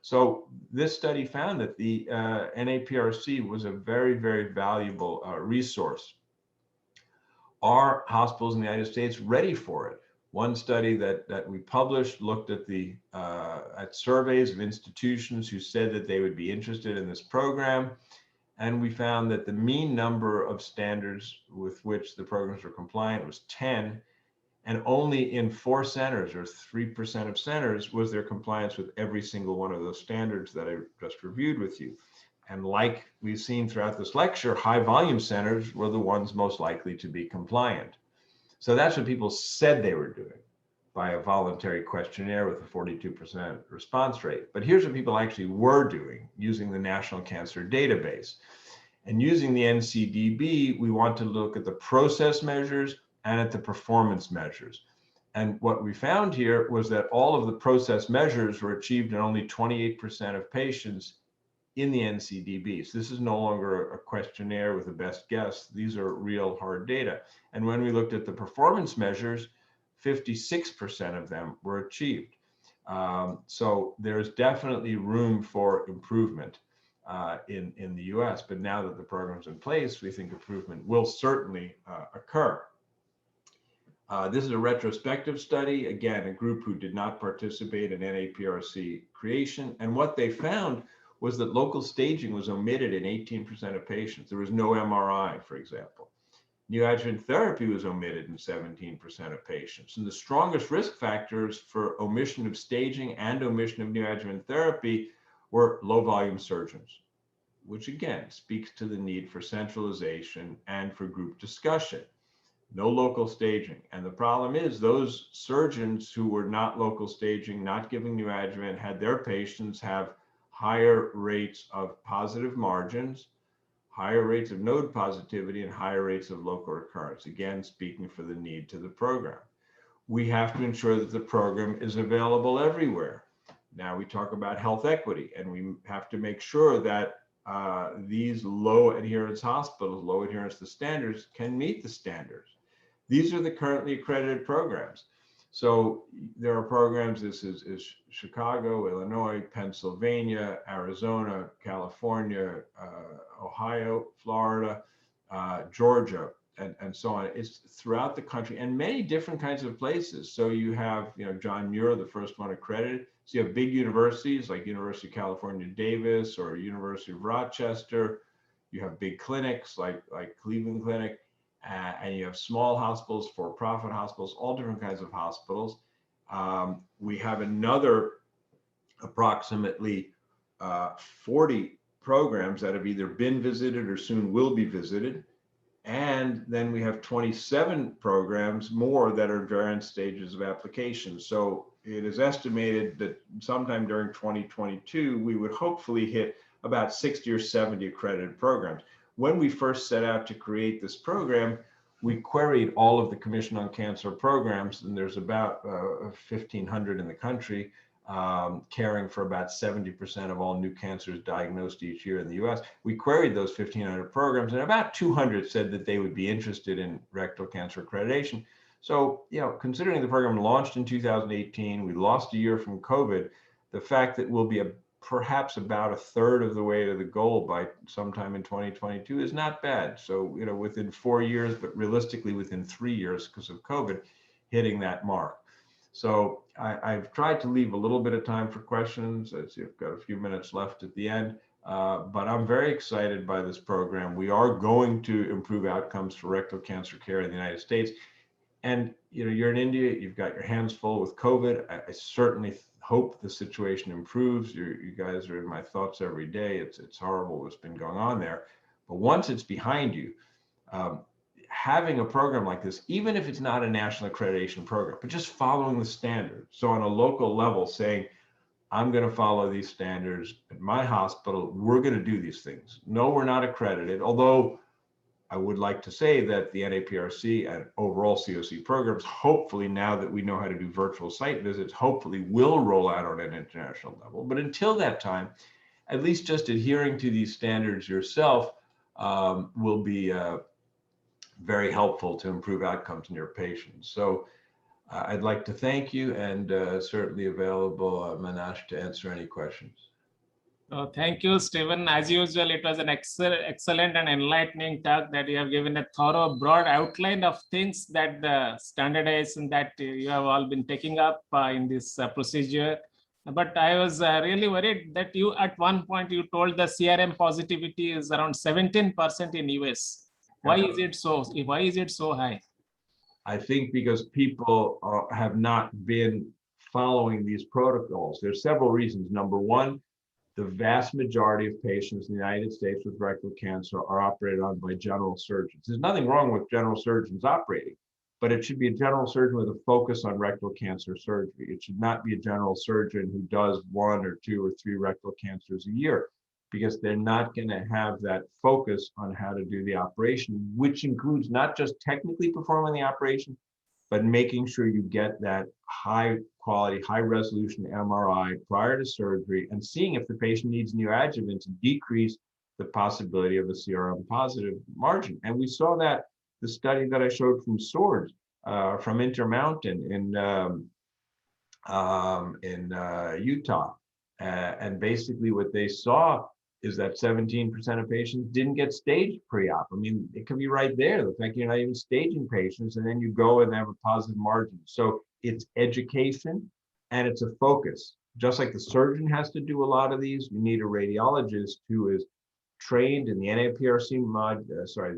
So this study found that the NAPRC was a very, very valuable resource. Are hospitals in the United States ready for it? One study that we published looked at at surveys of institutions who said that they would be interested in this program. And we found that the mean number of standards with which the programs were compliant was 10. And only in 4 centers, or 3% of centers, was there compliance with every single one of those standards that I just reviewed with you. And like we've seen throughout this lecture, high volume centers were the ones most likely to be compliant. So that's what people said they were doing by a voluntary questionnaire with a 42% response rate. But here's what people actually were doing using the National Cancer Database. And using the NCDB, we want to look at the process measures and at the performance measures. And what we found here was that all of the process measures were achieved in only 28% of patients in the NCDB. So this is no longer a questionnaire with a best guess. These are real hard data. And when we looked at the performance measures, 56% of them were achieved. So there's definitely room for improvement in the US. But now that the program's in place, we think improvement will certainly occur. This is a retrospective study, again, a group who did not participate in NAPRC creation. And what they found was that local staging was omitted in 18% of patients. There was no MRI, for example. Neoadjuvant therapy was omitted in 17% of patients. And the strongest risk factors for omission of staging and omission of neoadjuvant therapy were low volume surgeons, which again speaks to the need for centralization and for group discussion. No local staging. And the problem is those surgeons who were not local staging, not giving neoadjuvant, had their patients have higher rates of positive margins, higher rates of node positivity, and higher rates of local recurrence, again, speaking for the need to the program. We have to ensure that the program is available everywhere. Now we talk about health equity, and we have to make sure that these low adherence hospitals, low adherence to standards, can meet the standards. These are the currently accredited programs. So there are programs, this is Chicago, Illinois, Pennsylvania, Arizona, California, Ohio, Florida, Georgia, and so on. It's throughout the country and many different kinds of places. So you have, John Muir, the first one accredited. So you have big universities like University of California, Davis, or University of Rochester. You have big clinics like Cleveland Clinic. And you have small hospitals, for-profit hospitals, all different kinds of hospitals. We have another approximately 40 programs that have either been visited or soon will be visited. And then we have 27 programs more that are in various stages of application. So it is estimated that sometime during 2022, we would hopefully hit about 60 or 70 accredited programs. When we first set out to create this program, we queried all of the Commission on Cancer programs, and there's about 1,500 in the country, caring for about 70% of all new cancers diagnosed each year in the US. We queried those 1,500 programs, and about 200 said that they would be interested in rectal cancer accreditation. So, considering the program launched in 2018, we lost a year from COVID, the fact that we'll be perhaps about a third of the way to the goal by sometime in 2022 is not bad. So, within 4 years, but realistically within 3 years because of COVID, hitting that mark. So I've tried to leave a little bit of time for questions. I see I've got a few minutes left at the end, but I'm very excited by this program. We are going to improve outcomes for rectal cancer care in the United States. And, you're in India, you've got your hands full with COVID. I certainly hope the situation improves. You guys are in my thoughts every day. It's horrible what's been going on there. But once it's behind you, having a program like this, even if it's not a national accreditation program, but just following the standard. So on a local level saying, I'm going to follow these standards at my hospital. We're going to do these things. No, we're not accredited, although I would like to say that the NAPRC and overall COC programs, hopefully now that we know how to do virtual site visits, hopefully will roll out on an international level. But until that time, at least just adhering to these standards yourself will be very helpful to improve outcomes in your patients. So I'd like to thank you, and certainly available, Manash, to answer any questions. Thank you, Stephen. As usual, it was an excellent and enlightening talk that you have given a thorough, broad outline of things that the standardization that you have all been taking up in this procedure. But I was really worried that you, at one point, you told the CRM positivity is around 17% in US. Why is it so? Why is it so high? I think because people have not been following these protocols. There's several reasons. Number one, the vast majority of patients in the United States with rectal cancer are operated on by general surgeons. There's nothing wrong with general surgeons operating, but it should be a general surgeon with a focus on rectal cancer surgery. It should not be a general surgeon who does 1 or 2 or 3 rectal cancers a year, because they're not going to have that focus on how to do the operation, which includes not just technically performing the operation, but making sure you get that high quality, high resolution MRI prior to surgery and seeing if the patient needs neoadjuvant to decrease the possibility of a CRM positive margin. And we saw that the study that I showed from SWORD, from Intermountain in Utah. And basically what they saw is that 17% of patients didn't get staged pre-op. I mean, it can be right there, the fact you're not even staging patients, and then you go and have a positive margin. So it's education and it's a focus. Just like the surgeon has to do a lot of these, you need a radiologist who is trained in the NAPRC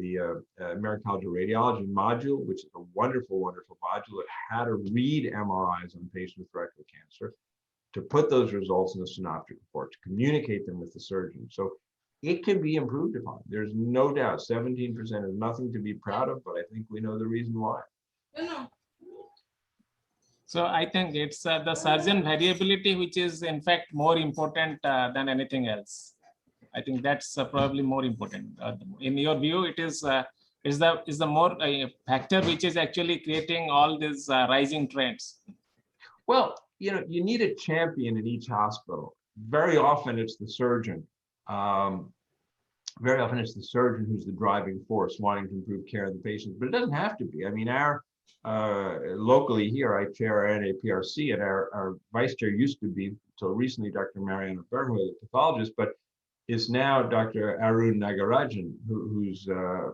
the American College of Radiology module, which is a wonderful, wonderful module at how to read MRIs on patients with rectal cancer, to put those results in the Synoptic Report, to communicate them with the surgeon. So it can be improved upon. There's no doubt. 17% is nothing to be proud of, but I think we know the reason why. So I think it's the surgeon variability, which is in fact more important than anything else. I think that's probably more important. In your view, it is the more factor which is actually creating all these rising trends. Well, you need a champion in each hospital. Very often it's the surgeon. Very often it's the surgeon who's the driving force, wanting to improve care of the patients, but it doesn't have to be. I mean, locally here, I chair our NAPRC, and our vice chair used to be, until recently, Dr. Mariana Bernhoy, the pathologist, but is now Dr. Arun Nagarajan, who's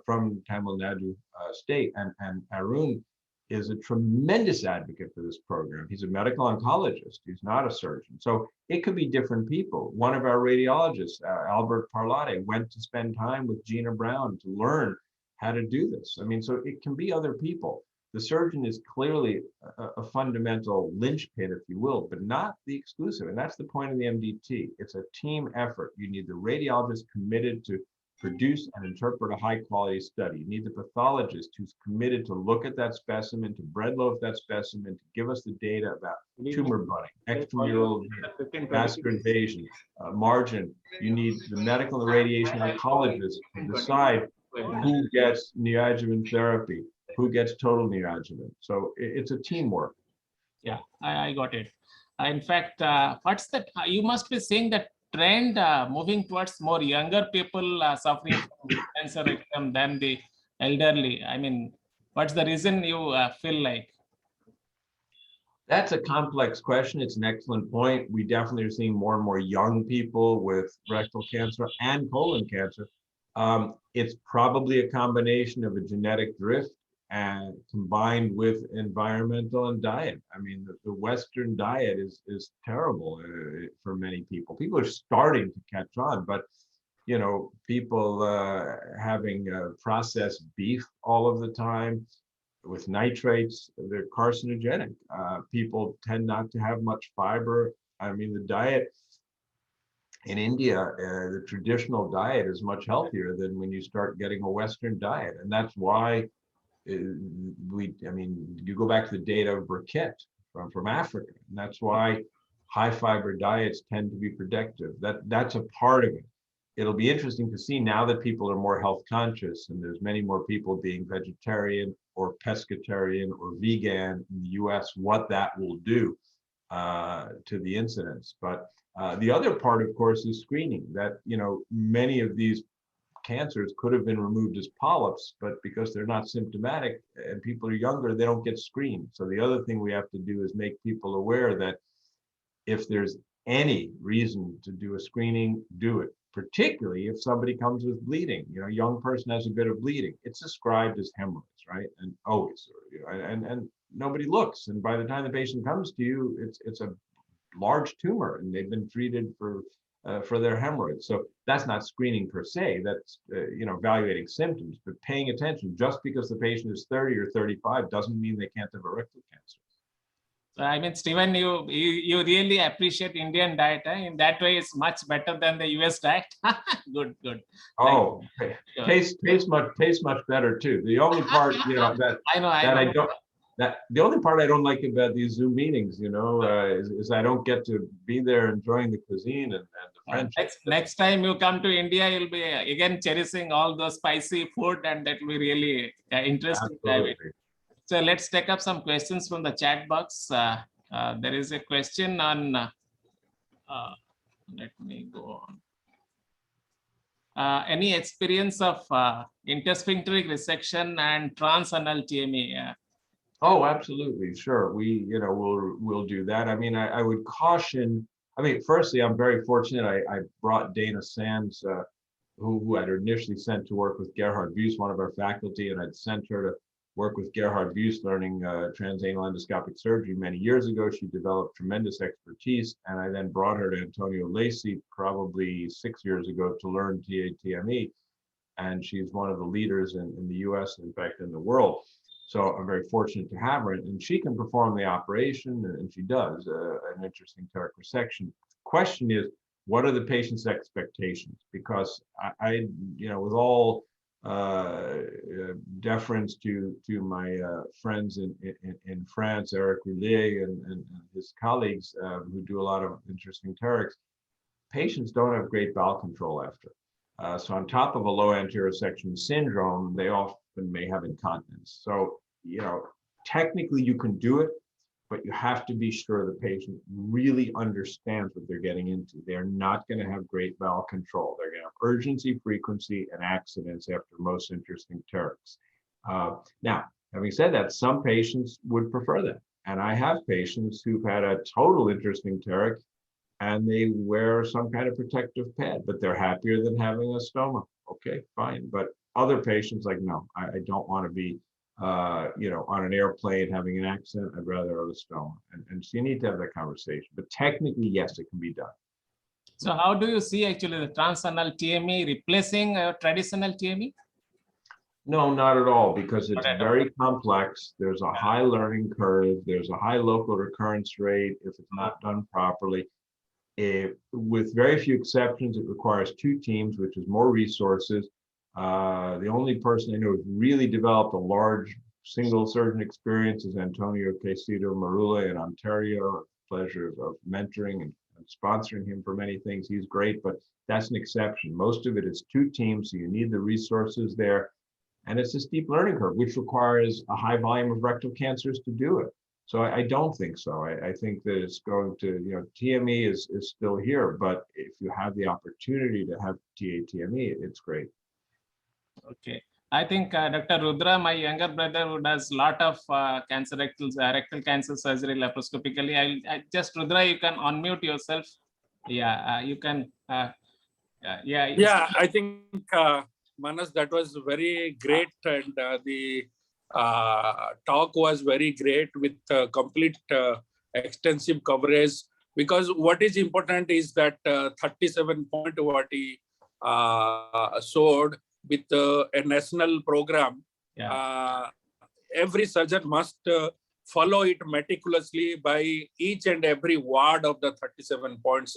from Tamil Nadu state, and Arun is a tremendous advocate for this program. He's a medical oncologist. He's not a surgeon. So it could be different people. One of our radiologists, Albert Parlate, went to spend time with Gina Brown to learn how to do this. I mean, so it can be other people. The surgeon is clearly a fundamental linchpin, if you will, but not the exclusive. And that's the point of the MDT. It's a team effort. You need the radiologist committed to produce and interpret a high quality study. You need the pathologist who's committed to look at that specimen, to bread loaf that specimen, to give us the data about tumor budding, extramural vascular invasion, margin. You need the medical and radiation oncologist to decide who gets neoadjuvant therapy, who gets total neoadjuvant. So it's a teamwork. Yeah, I got it. In fact, what's that? You must be seeing that trend moving towards more younger people suffering from cancer rectum than the elderly. I mean, what's the reason you feel like? That's a complex question. It's an excellent point. We definitely are seeing more and more young people with rectal cancer and colon cancer. It's probably a combination of a genetic drift and combined with environmental and diet. I mean, the Western diet is terrible for many people. People are starting to catch on, but people having processed beef all of the time with nitrates, they're carcinogenic. People tend not to have much fiber. I mean, the diet in India, the traditional diet is much healthier than when you start getting a Western diet. And that's why you go back to the data of briquette from Africa. And that's why high fiber diets tend to be protective. That's a part of it. It'll be interesting to see now that people are more health conscious and there's many more people being vegetarian or pescatarian or vegan in the US, what that will do to the incidence. But the other part, of course, is screening. That, you know, many of these cancers could have been removed as polyps, but because they're not symptomatic and people are younger, they don't get screened. So the other thing we have to do is make people aware that if there's any reason to do a screening, do it. Particularly if somebody comes with bleeding, you know, a young person has a bit of bleeding, it's described as hemorrhoids, right? And always, you know, and nobody looks. And by the time the patient comes to you, it's a large tumor and they've been treated for their hemorrhoids. So that's not screening per se, that's, you know, evaluating symptoms, but paying attention. Just because the patient is 30 or 35 doesn't mean they can't have a rectal cancer. I mean, Steven, you really appreciate Indian diet. In that way, it's much better than the US diet. Good. Oh, tastes much better too. The only part, you know, that the only part I don't like about these Zoom meetings, you know, is I don't get to be there enjoying the cuisine and the friendship. Next time you come to India, you'll be again cherishing all the spicy food, and that will be really interesting. Absolutely. So let's take up some questions from the chat box. There is a question on, let me go on. Any experience of intersphincteric resection and transanal TME? Oh, absolutely. Sure. We'll do that. I mean, I would caution, I mean, firstly, I'm very fortunate. I brought Dana Sands, who I'd initially sent to work with Gerhard Buess, one of our faculty, and I'd sent her to work with Gerhard Buess learning transanal endoscopic surgery many years ago. She developed tremendous expertise, and I then brought her to Antonio Lacey probably 6 years ago to learn TME, and she's one of the leaders in the US, in fact, in the world. So I'm very fortunate to have her, and she can perform the operation, and she does an interesting toric resection. Question is, what are the patient's expectations? Because I you know, with all deference to my friends in France, Eric Roulet and his colleagues who do a lot of interesting torics, patients don't have great bowel control after. So on top of a low anterior section syndrome, they often may have incontinence. So, you know, technically you can do it, but you have to be sure the patient really understands what they're getting into. They're not going to have great bowel control. They're going to have urgency, frequency, and accidents after most interesting torics. Now, having said that, some patients would prefer that. And I have patients who've had a total interesting toric and they wear some kind of protective pad, but they're happier than having a stoma. Okay, fine. But other patients like, no, I don't want to be you know, on an airplane having an accident. I'd rather have a stoma. And so you need to have that conversation. But technically, yes, it can be done. So how do you see actually the transanal TME replacing traditional TME? No, not at all, because it's very complex. There's a high learning curve. There's a high local recurrence rate if it's not done properly. With very few exceptions, it requires 2 teams, which is more resources. The only person I know who's really developed a large single surgeon experience is Antonio Quesido Marula in Ontario. Pleasure of mentoring and sponsoring him for many things. He's great, but that's an exception. Most of it is 2 teams, so you need the resources there. And it's a steep learning curve, which requires a high volume of rectal cancers to do it. So I don't think so. I think that it's going to, you know, TME is still here, but if you have the opportunity to have TME, it's great. Okay. I think Dr. Rudra, my younger brother, who does a lot of rectal cancer surgery laparoscopically. I just, Rudra, you can unmute yourself. Yeah, you can. Yeah, I think, Manas, that was very great. And the talk was very great with complete extensive coverage. Because what is important is that 37 point what he showed with a national program. Yeah. Every surgeon must follow it meticulously by each and every word of the 37 points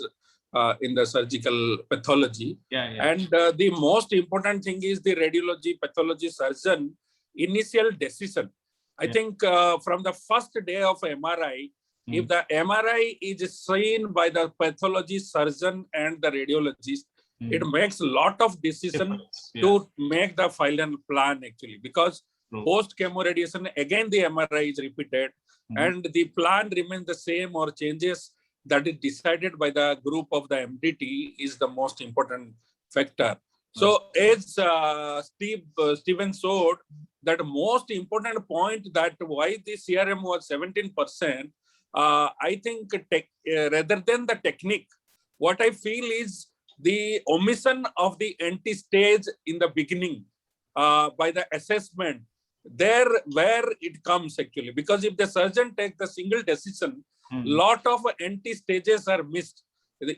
in the surgical pathology. And the most important thing is the radiology pathology surgeon initial decision. I think from the first day of MRI, If the MRI is seen by the pathology surgeon and the radiologist, it makes a lot of decision to make the final plan actually, because post chemo radiation, again, the MRI is repeated and the plan remains the same or changes that is decided by the group of the MDT is the most important factor. So as Steven showed, that most important point that why the CRM was 17%, I think rather than the technique, what I feel is the omission of the anti-stage in the beginning by the assessment, there where it comes actually, because if the surgeon takes the single decision, lot of anti-stages are missed.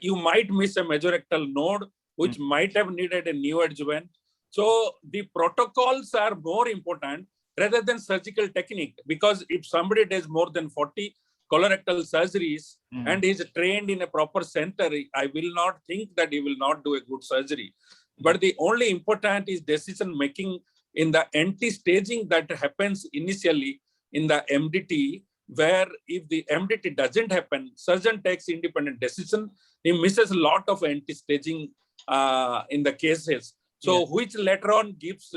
You might miss a mesorectal node, which might have needed a neoadjuvant. So the protocols are more important rather than surgical technique, because if somebody does more than 40 colorectal surgeries and is trained in a proper center, I will not think that he will not do a good surgery. But the only important is decision making in the anti-staging that happens initially in the MDT, where if the MDT doesn't happen, surgeon takes independent decision, he misses a lot of anti-staging in the cases. So which later on gives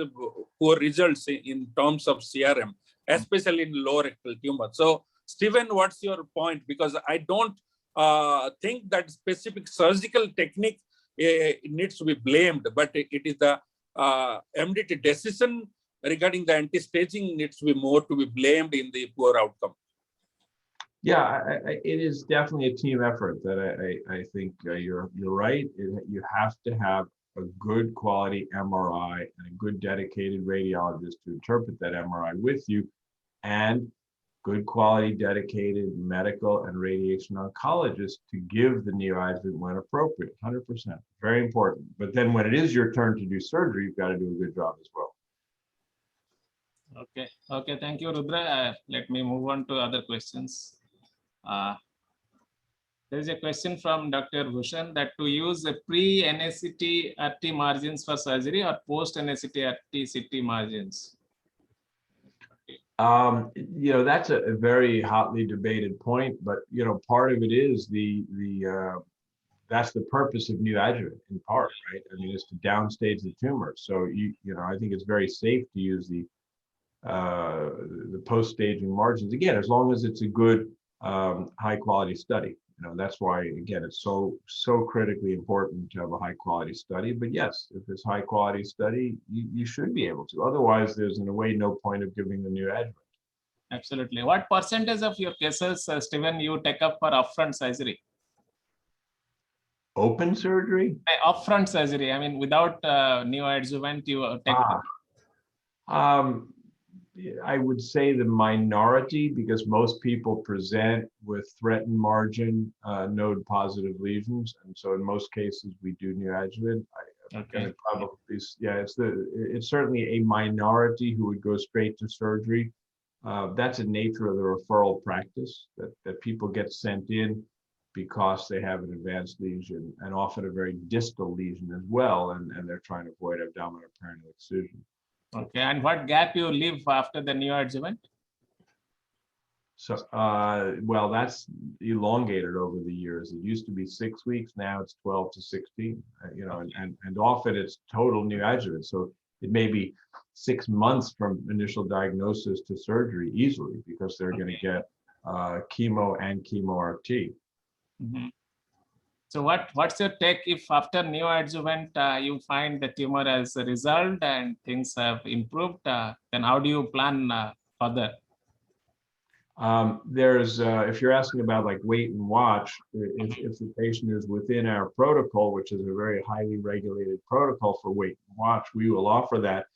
poor results in terms of CRM, especially in low rectal tumor. So Steven, what's your point? Because I don't think that specific surgical technique needs to be blamed, but it is the MDT decision regarding the anti-staging needs to be more to be blamed in the poor outcome. Yeah, it is definitely a team effort that I think you're right. You have to have a good quality MRI and a good dedicated radiologist to interpret that MRI with you, and good quality dedicated medical and radiation oncologist to give the neoadjuvant when appropriate. 100%, very important. But then when it is your turn to do surgery, you've got to do a good job as well. Okay, thank you, Rudra. Let me move on to other questions. There is a question from Dr. Bhushan that to use a pre-NACT RT margins for surgery or post-NACT RT CT margins. That's a very hotly debated point, but part of it is that's the purpose of neoadjuvant in part, right? I mean, it's to downstage the tumor. So I think it's very safe to use the post-staging margins again, as long as it's a good high quality study. That's why, again, it's so critically important to have a high quality study. But yes, if it's high quality study, you should be able to. Otherwise, there's in a way no point of giving the neoadjuvant. Absolutely. What percentage of your cases, Steven, you take up for upfront surgery? Open surgery? Upfront surgery. I mean, without neoadjuvant, you take. I would say the minority, because most people present with threatened margin node positive lesions, and so in most cases we do neoadjuvant. It's certainly a minority who would go straight to surgery. That's a nature of the referral practice, that people get sent in because they have an advanced lesion, and often a very distal lesion as well, and they're trying to avoid abdominal perineal excision. Okay, and what gap you leave after the neoadjuvant? So, well, that's elongated over the years. It used to be 6 weeks, now it's 12 to 16. And often it's total neoadjuvant. So it may be 6 months from initial diagnosis to surgery easily, because they're going to get chemo and chemo RT. So what's your take if after neoadjuvant you find the tumor has resolved and things have improved? Then how do you plan further? If you're asking about like wait and watch, if the patient is within our protocol, which is a very highly regulated protocol for wait and watch, we will offer that.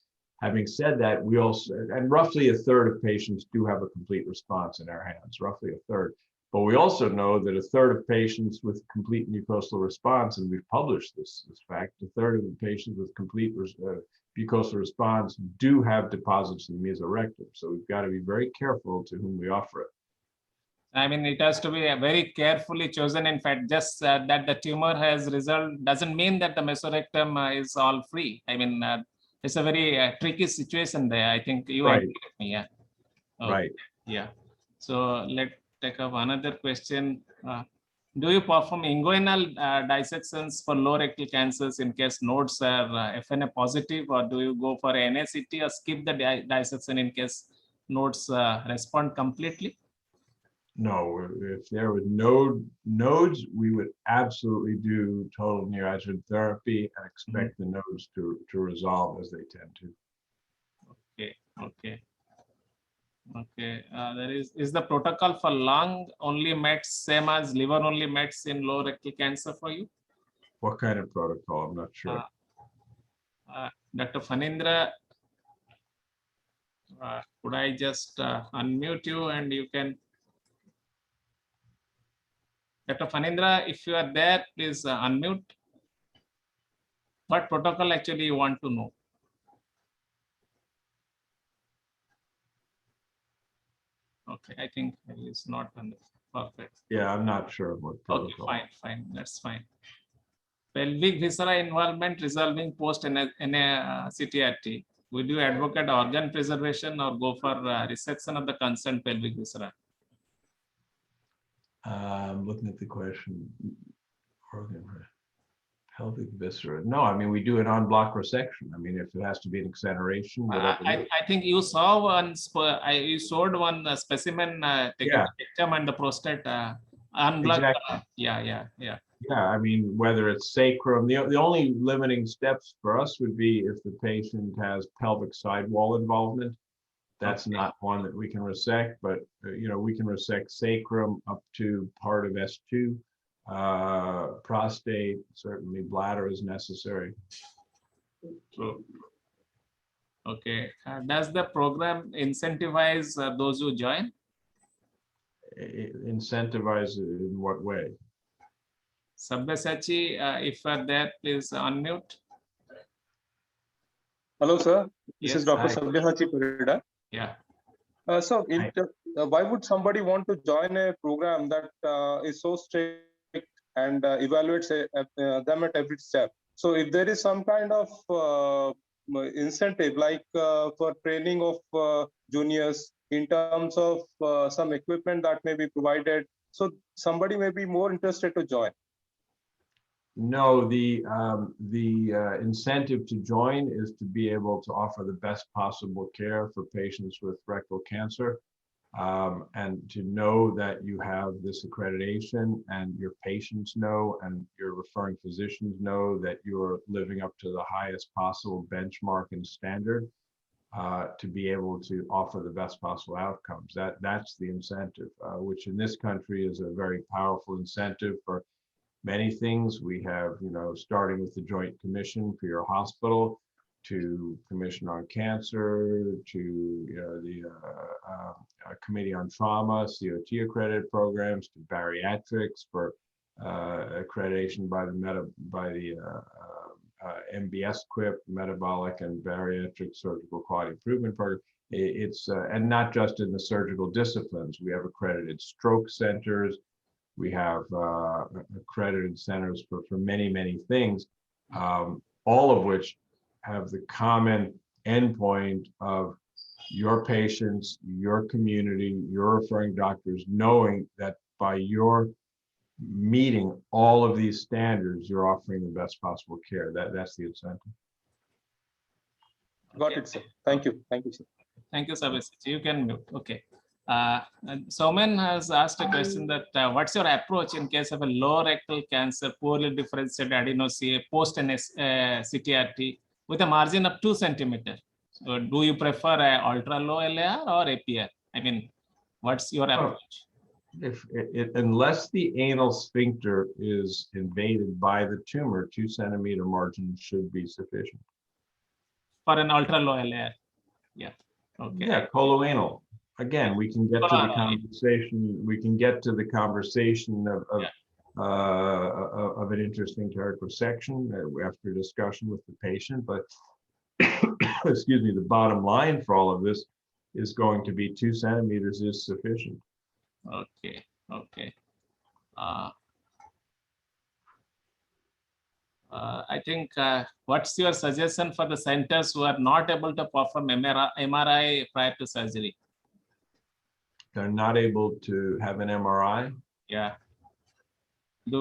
Having said that, we also, and roughly a third of patients do have a complete response in our hands, roughly a third. But we also know that a third of patients with complete mucosal response, and we've published this fact, a third of the patients with complete mucosal response do have deposits in the mesorectum. So we've got to be very careful to whom we offer it. I mean, it has to be very carefully chosen. In fact, just that the tumor has resolved doesn't mean that the mesorectum is all free. I mean, it's a very tricky situation there. I think you agree with me. Yeah. Okay. Right. Yeah. So take up another question. Do you perform inguinal dissections for low rectal cancers in case nodes are FNA positive, or do you go for NACT or skip the dissection in case nodes respond completely? No, if there were nodes, we would absolutely do total neoadjuvant therapy and expect the nodes to resolve as they tend to. Okay. There is the protocol for lung only mets same as liver only mets in low rectal cancer for you? What kind of protocol? I'm not sure. Dr. Phanindra, could I just unmute you and you can. Dr. Phanindra, if you are there, please unmute. What protocol actually you want to know? Okay, I think it's not perfect. Yeah, I'm not sure what protocol. Okay, fine, that's fine. Pelvic viscera involvement resolving post CTRT. Would you advocate organ preservation or go for resection of the concerned pelvic viscera? I'm looking at the question. Organ, pelvic viscera. No, I mean, we do an en-bloc resection. I mean, if it has to be an excineration. I think you saw one, you showed one specimen taken rectum and the prostate en-bloc. Exactly. Yeah. Yeah, I mean, whether it's sacrum, the only limiting steps for us would be if the patient has pelvic sidewall involvement. That's not one that we can resect, but we can resect sacrum up to part of S2. Prostate, certainly bladder is necessary. Okay. Does the program incentivize those who join? Incentivize in what way? Sabyasachi, if you are there, please unmute. Hello, sir. This Yes, is Dr. hi. Sabyasachi Perida. Yeah. So, why would somebody want to join a program that is so strict and evaluates them at every step? So, if there is some kind of incentive, like for training of juniors in terms of some equipment that may be provided, so somebody may be more interested to join. No, the incentive to join is to be able to offer the best possible care for patients with rectal cancer, and to know that you have this accreditation and your patients know and your referring physicians know that you're living up to the highest possible benchmark and standard to be able to offer the best possible outcomes. That's the incentive, which in this country is a very powerful incentive for many things. We have, starting with the Joint Commission for your hospital, to Commission on Cancer, to the Committee on Trauma, COT accredited programs, to bariatrics for accreditation by the MBS QIP, Metabolic and Bariatric Surgical Quality Improvement Program. It's and not just in the surgical disciplines. We have accredited stroke centers. We have accredited centers for many, many things, all of which have the common endpoint of your patients, your community, your referring doctors, knowing that by your meeting all of these standards, you're offering the best possible care. That's the incentive. Got it, sir. Thank you, sir. Thank you, Sabyasachi. You can mute. Okay. Soman has asked a question that what's your approach in case of a low rectal cancer, poorly differentiated adenocarcinoma post CTRT with a margin of 2 centimeters? So do you prefer a ultra low LAR or APR? I mean, what's your approach? Unless the anal sphincter is invaded by the tumor, 2 centimeter margin should be sufficient. For an ultra low LAR. Yeah. Okay. Yeah, coloanal. Again, we can get to the conversation. We can get to the conversation of an interesting toric resection after discussion with the patient. But excuse me, the bottom line for all of this is going to be 2 centimeters is sufficient. Okay. I think what's your suggestion for the centers who are not able to perform MRI prior to surgery? they're not able to have an MRI. Yeah. Do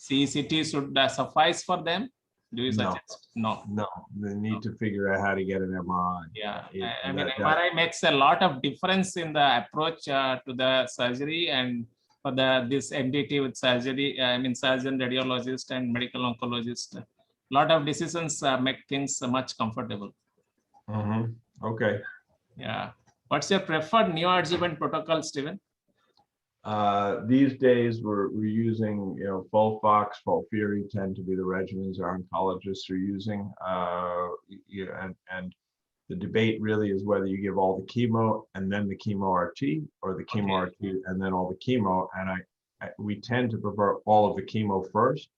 CCT should suffice for them? Do you No. suggest? No. No, they need to figure out how to get an MRI. Yeah, I That- mean, that- MRI makes a lot of difference in the approach to the surgery and for this entity with surgery. I mean, surgeon, radiologist, and medical oncologist. A lot of decisions make things much comfortable. Okay. Yeah. What's your preferred neoadjuvant protocol, Steven? These days we're using, FOLFOX, FOLFIRI tend to be the regimens our oncologists are using. And the debate really is whether you give all the chemo and then the chemo RT, or the chemo RT and then all the chemo. And we tend to prefer all of the chemo first,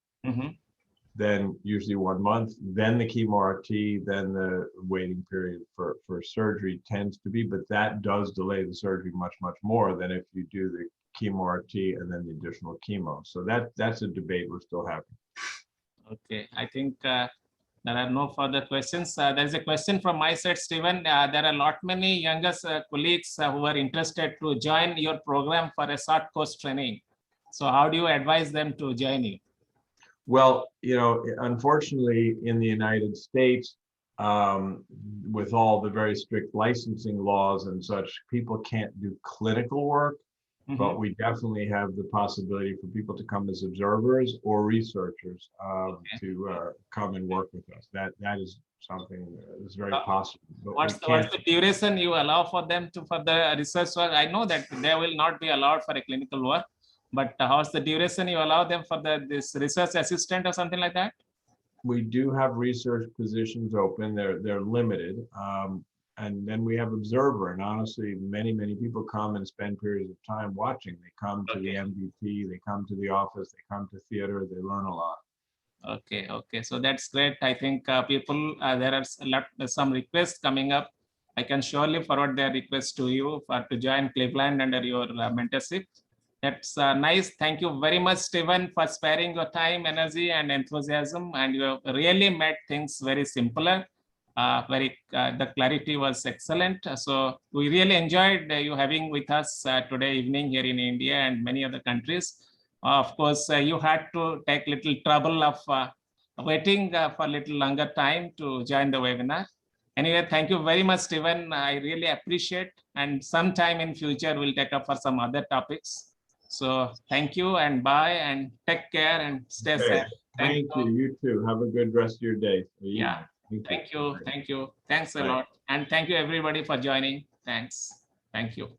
then usually 1 month, then the chemo RT, then the waiting period for surgery tends to be, but that does delay the surgery much, much more than if you do the chemo RT and then the additional chemo. So that's a debate we're still having. Okay, I think there are no further questions. There's a question from my side, Steven. There are many youngest colleagues who are interested to join your program for a short course training. So how do you advise them to join you? Well, unfortunately, in the United States, with all the very strict licensing laws and such, people can't do clinical work. But we definitely have the possibility for people to come as observers or researchers to come and work with us. That is something that is very possible. But what's the duration you allow for them for the research work? I know that they will not be allowed for a clinical work, but how's the duration you allow them for this research assistant or something like that? We do have research positions open. They're limited. And then we have observer, and honestly, many people come and spend periods of time watching. They come to the MDT, they come to the office, they come to theater, they learn a lot. Okay, so that's great. I think people, there are some requests coming up. I can surely forward their request to you to join Cleveland under your mentorship. That's nice. Thank you very much, Steven, for sparing your time, energy, and enthusiasm. And you have really made things very simpler. The clarity was excellent. So we really enjoyed you having with us today evening here in India and many other countries. Of course, you had to take little trouble of waiting for a little longer time to join the webinar. Anyway, thank you very much, Steven. I really appreciate, and sometime in future we'll take up for some other topics. So thank you and bye, and take care and stay safe. Thank you. You too. Have a good rest of your day. Yeah. Thank you. Thanks a lot. And thank you everybody for joining. Thanks. Thank you.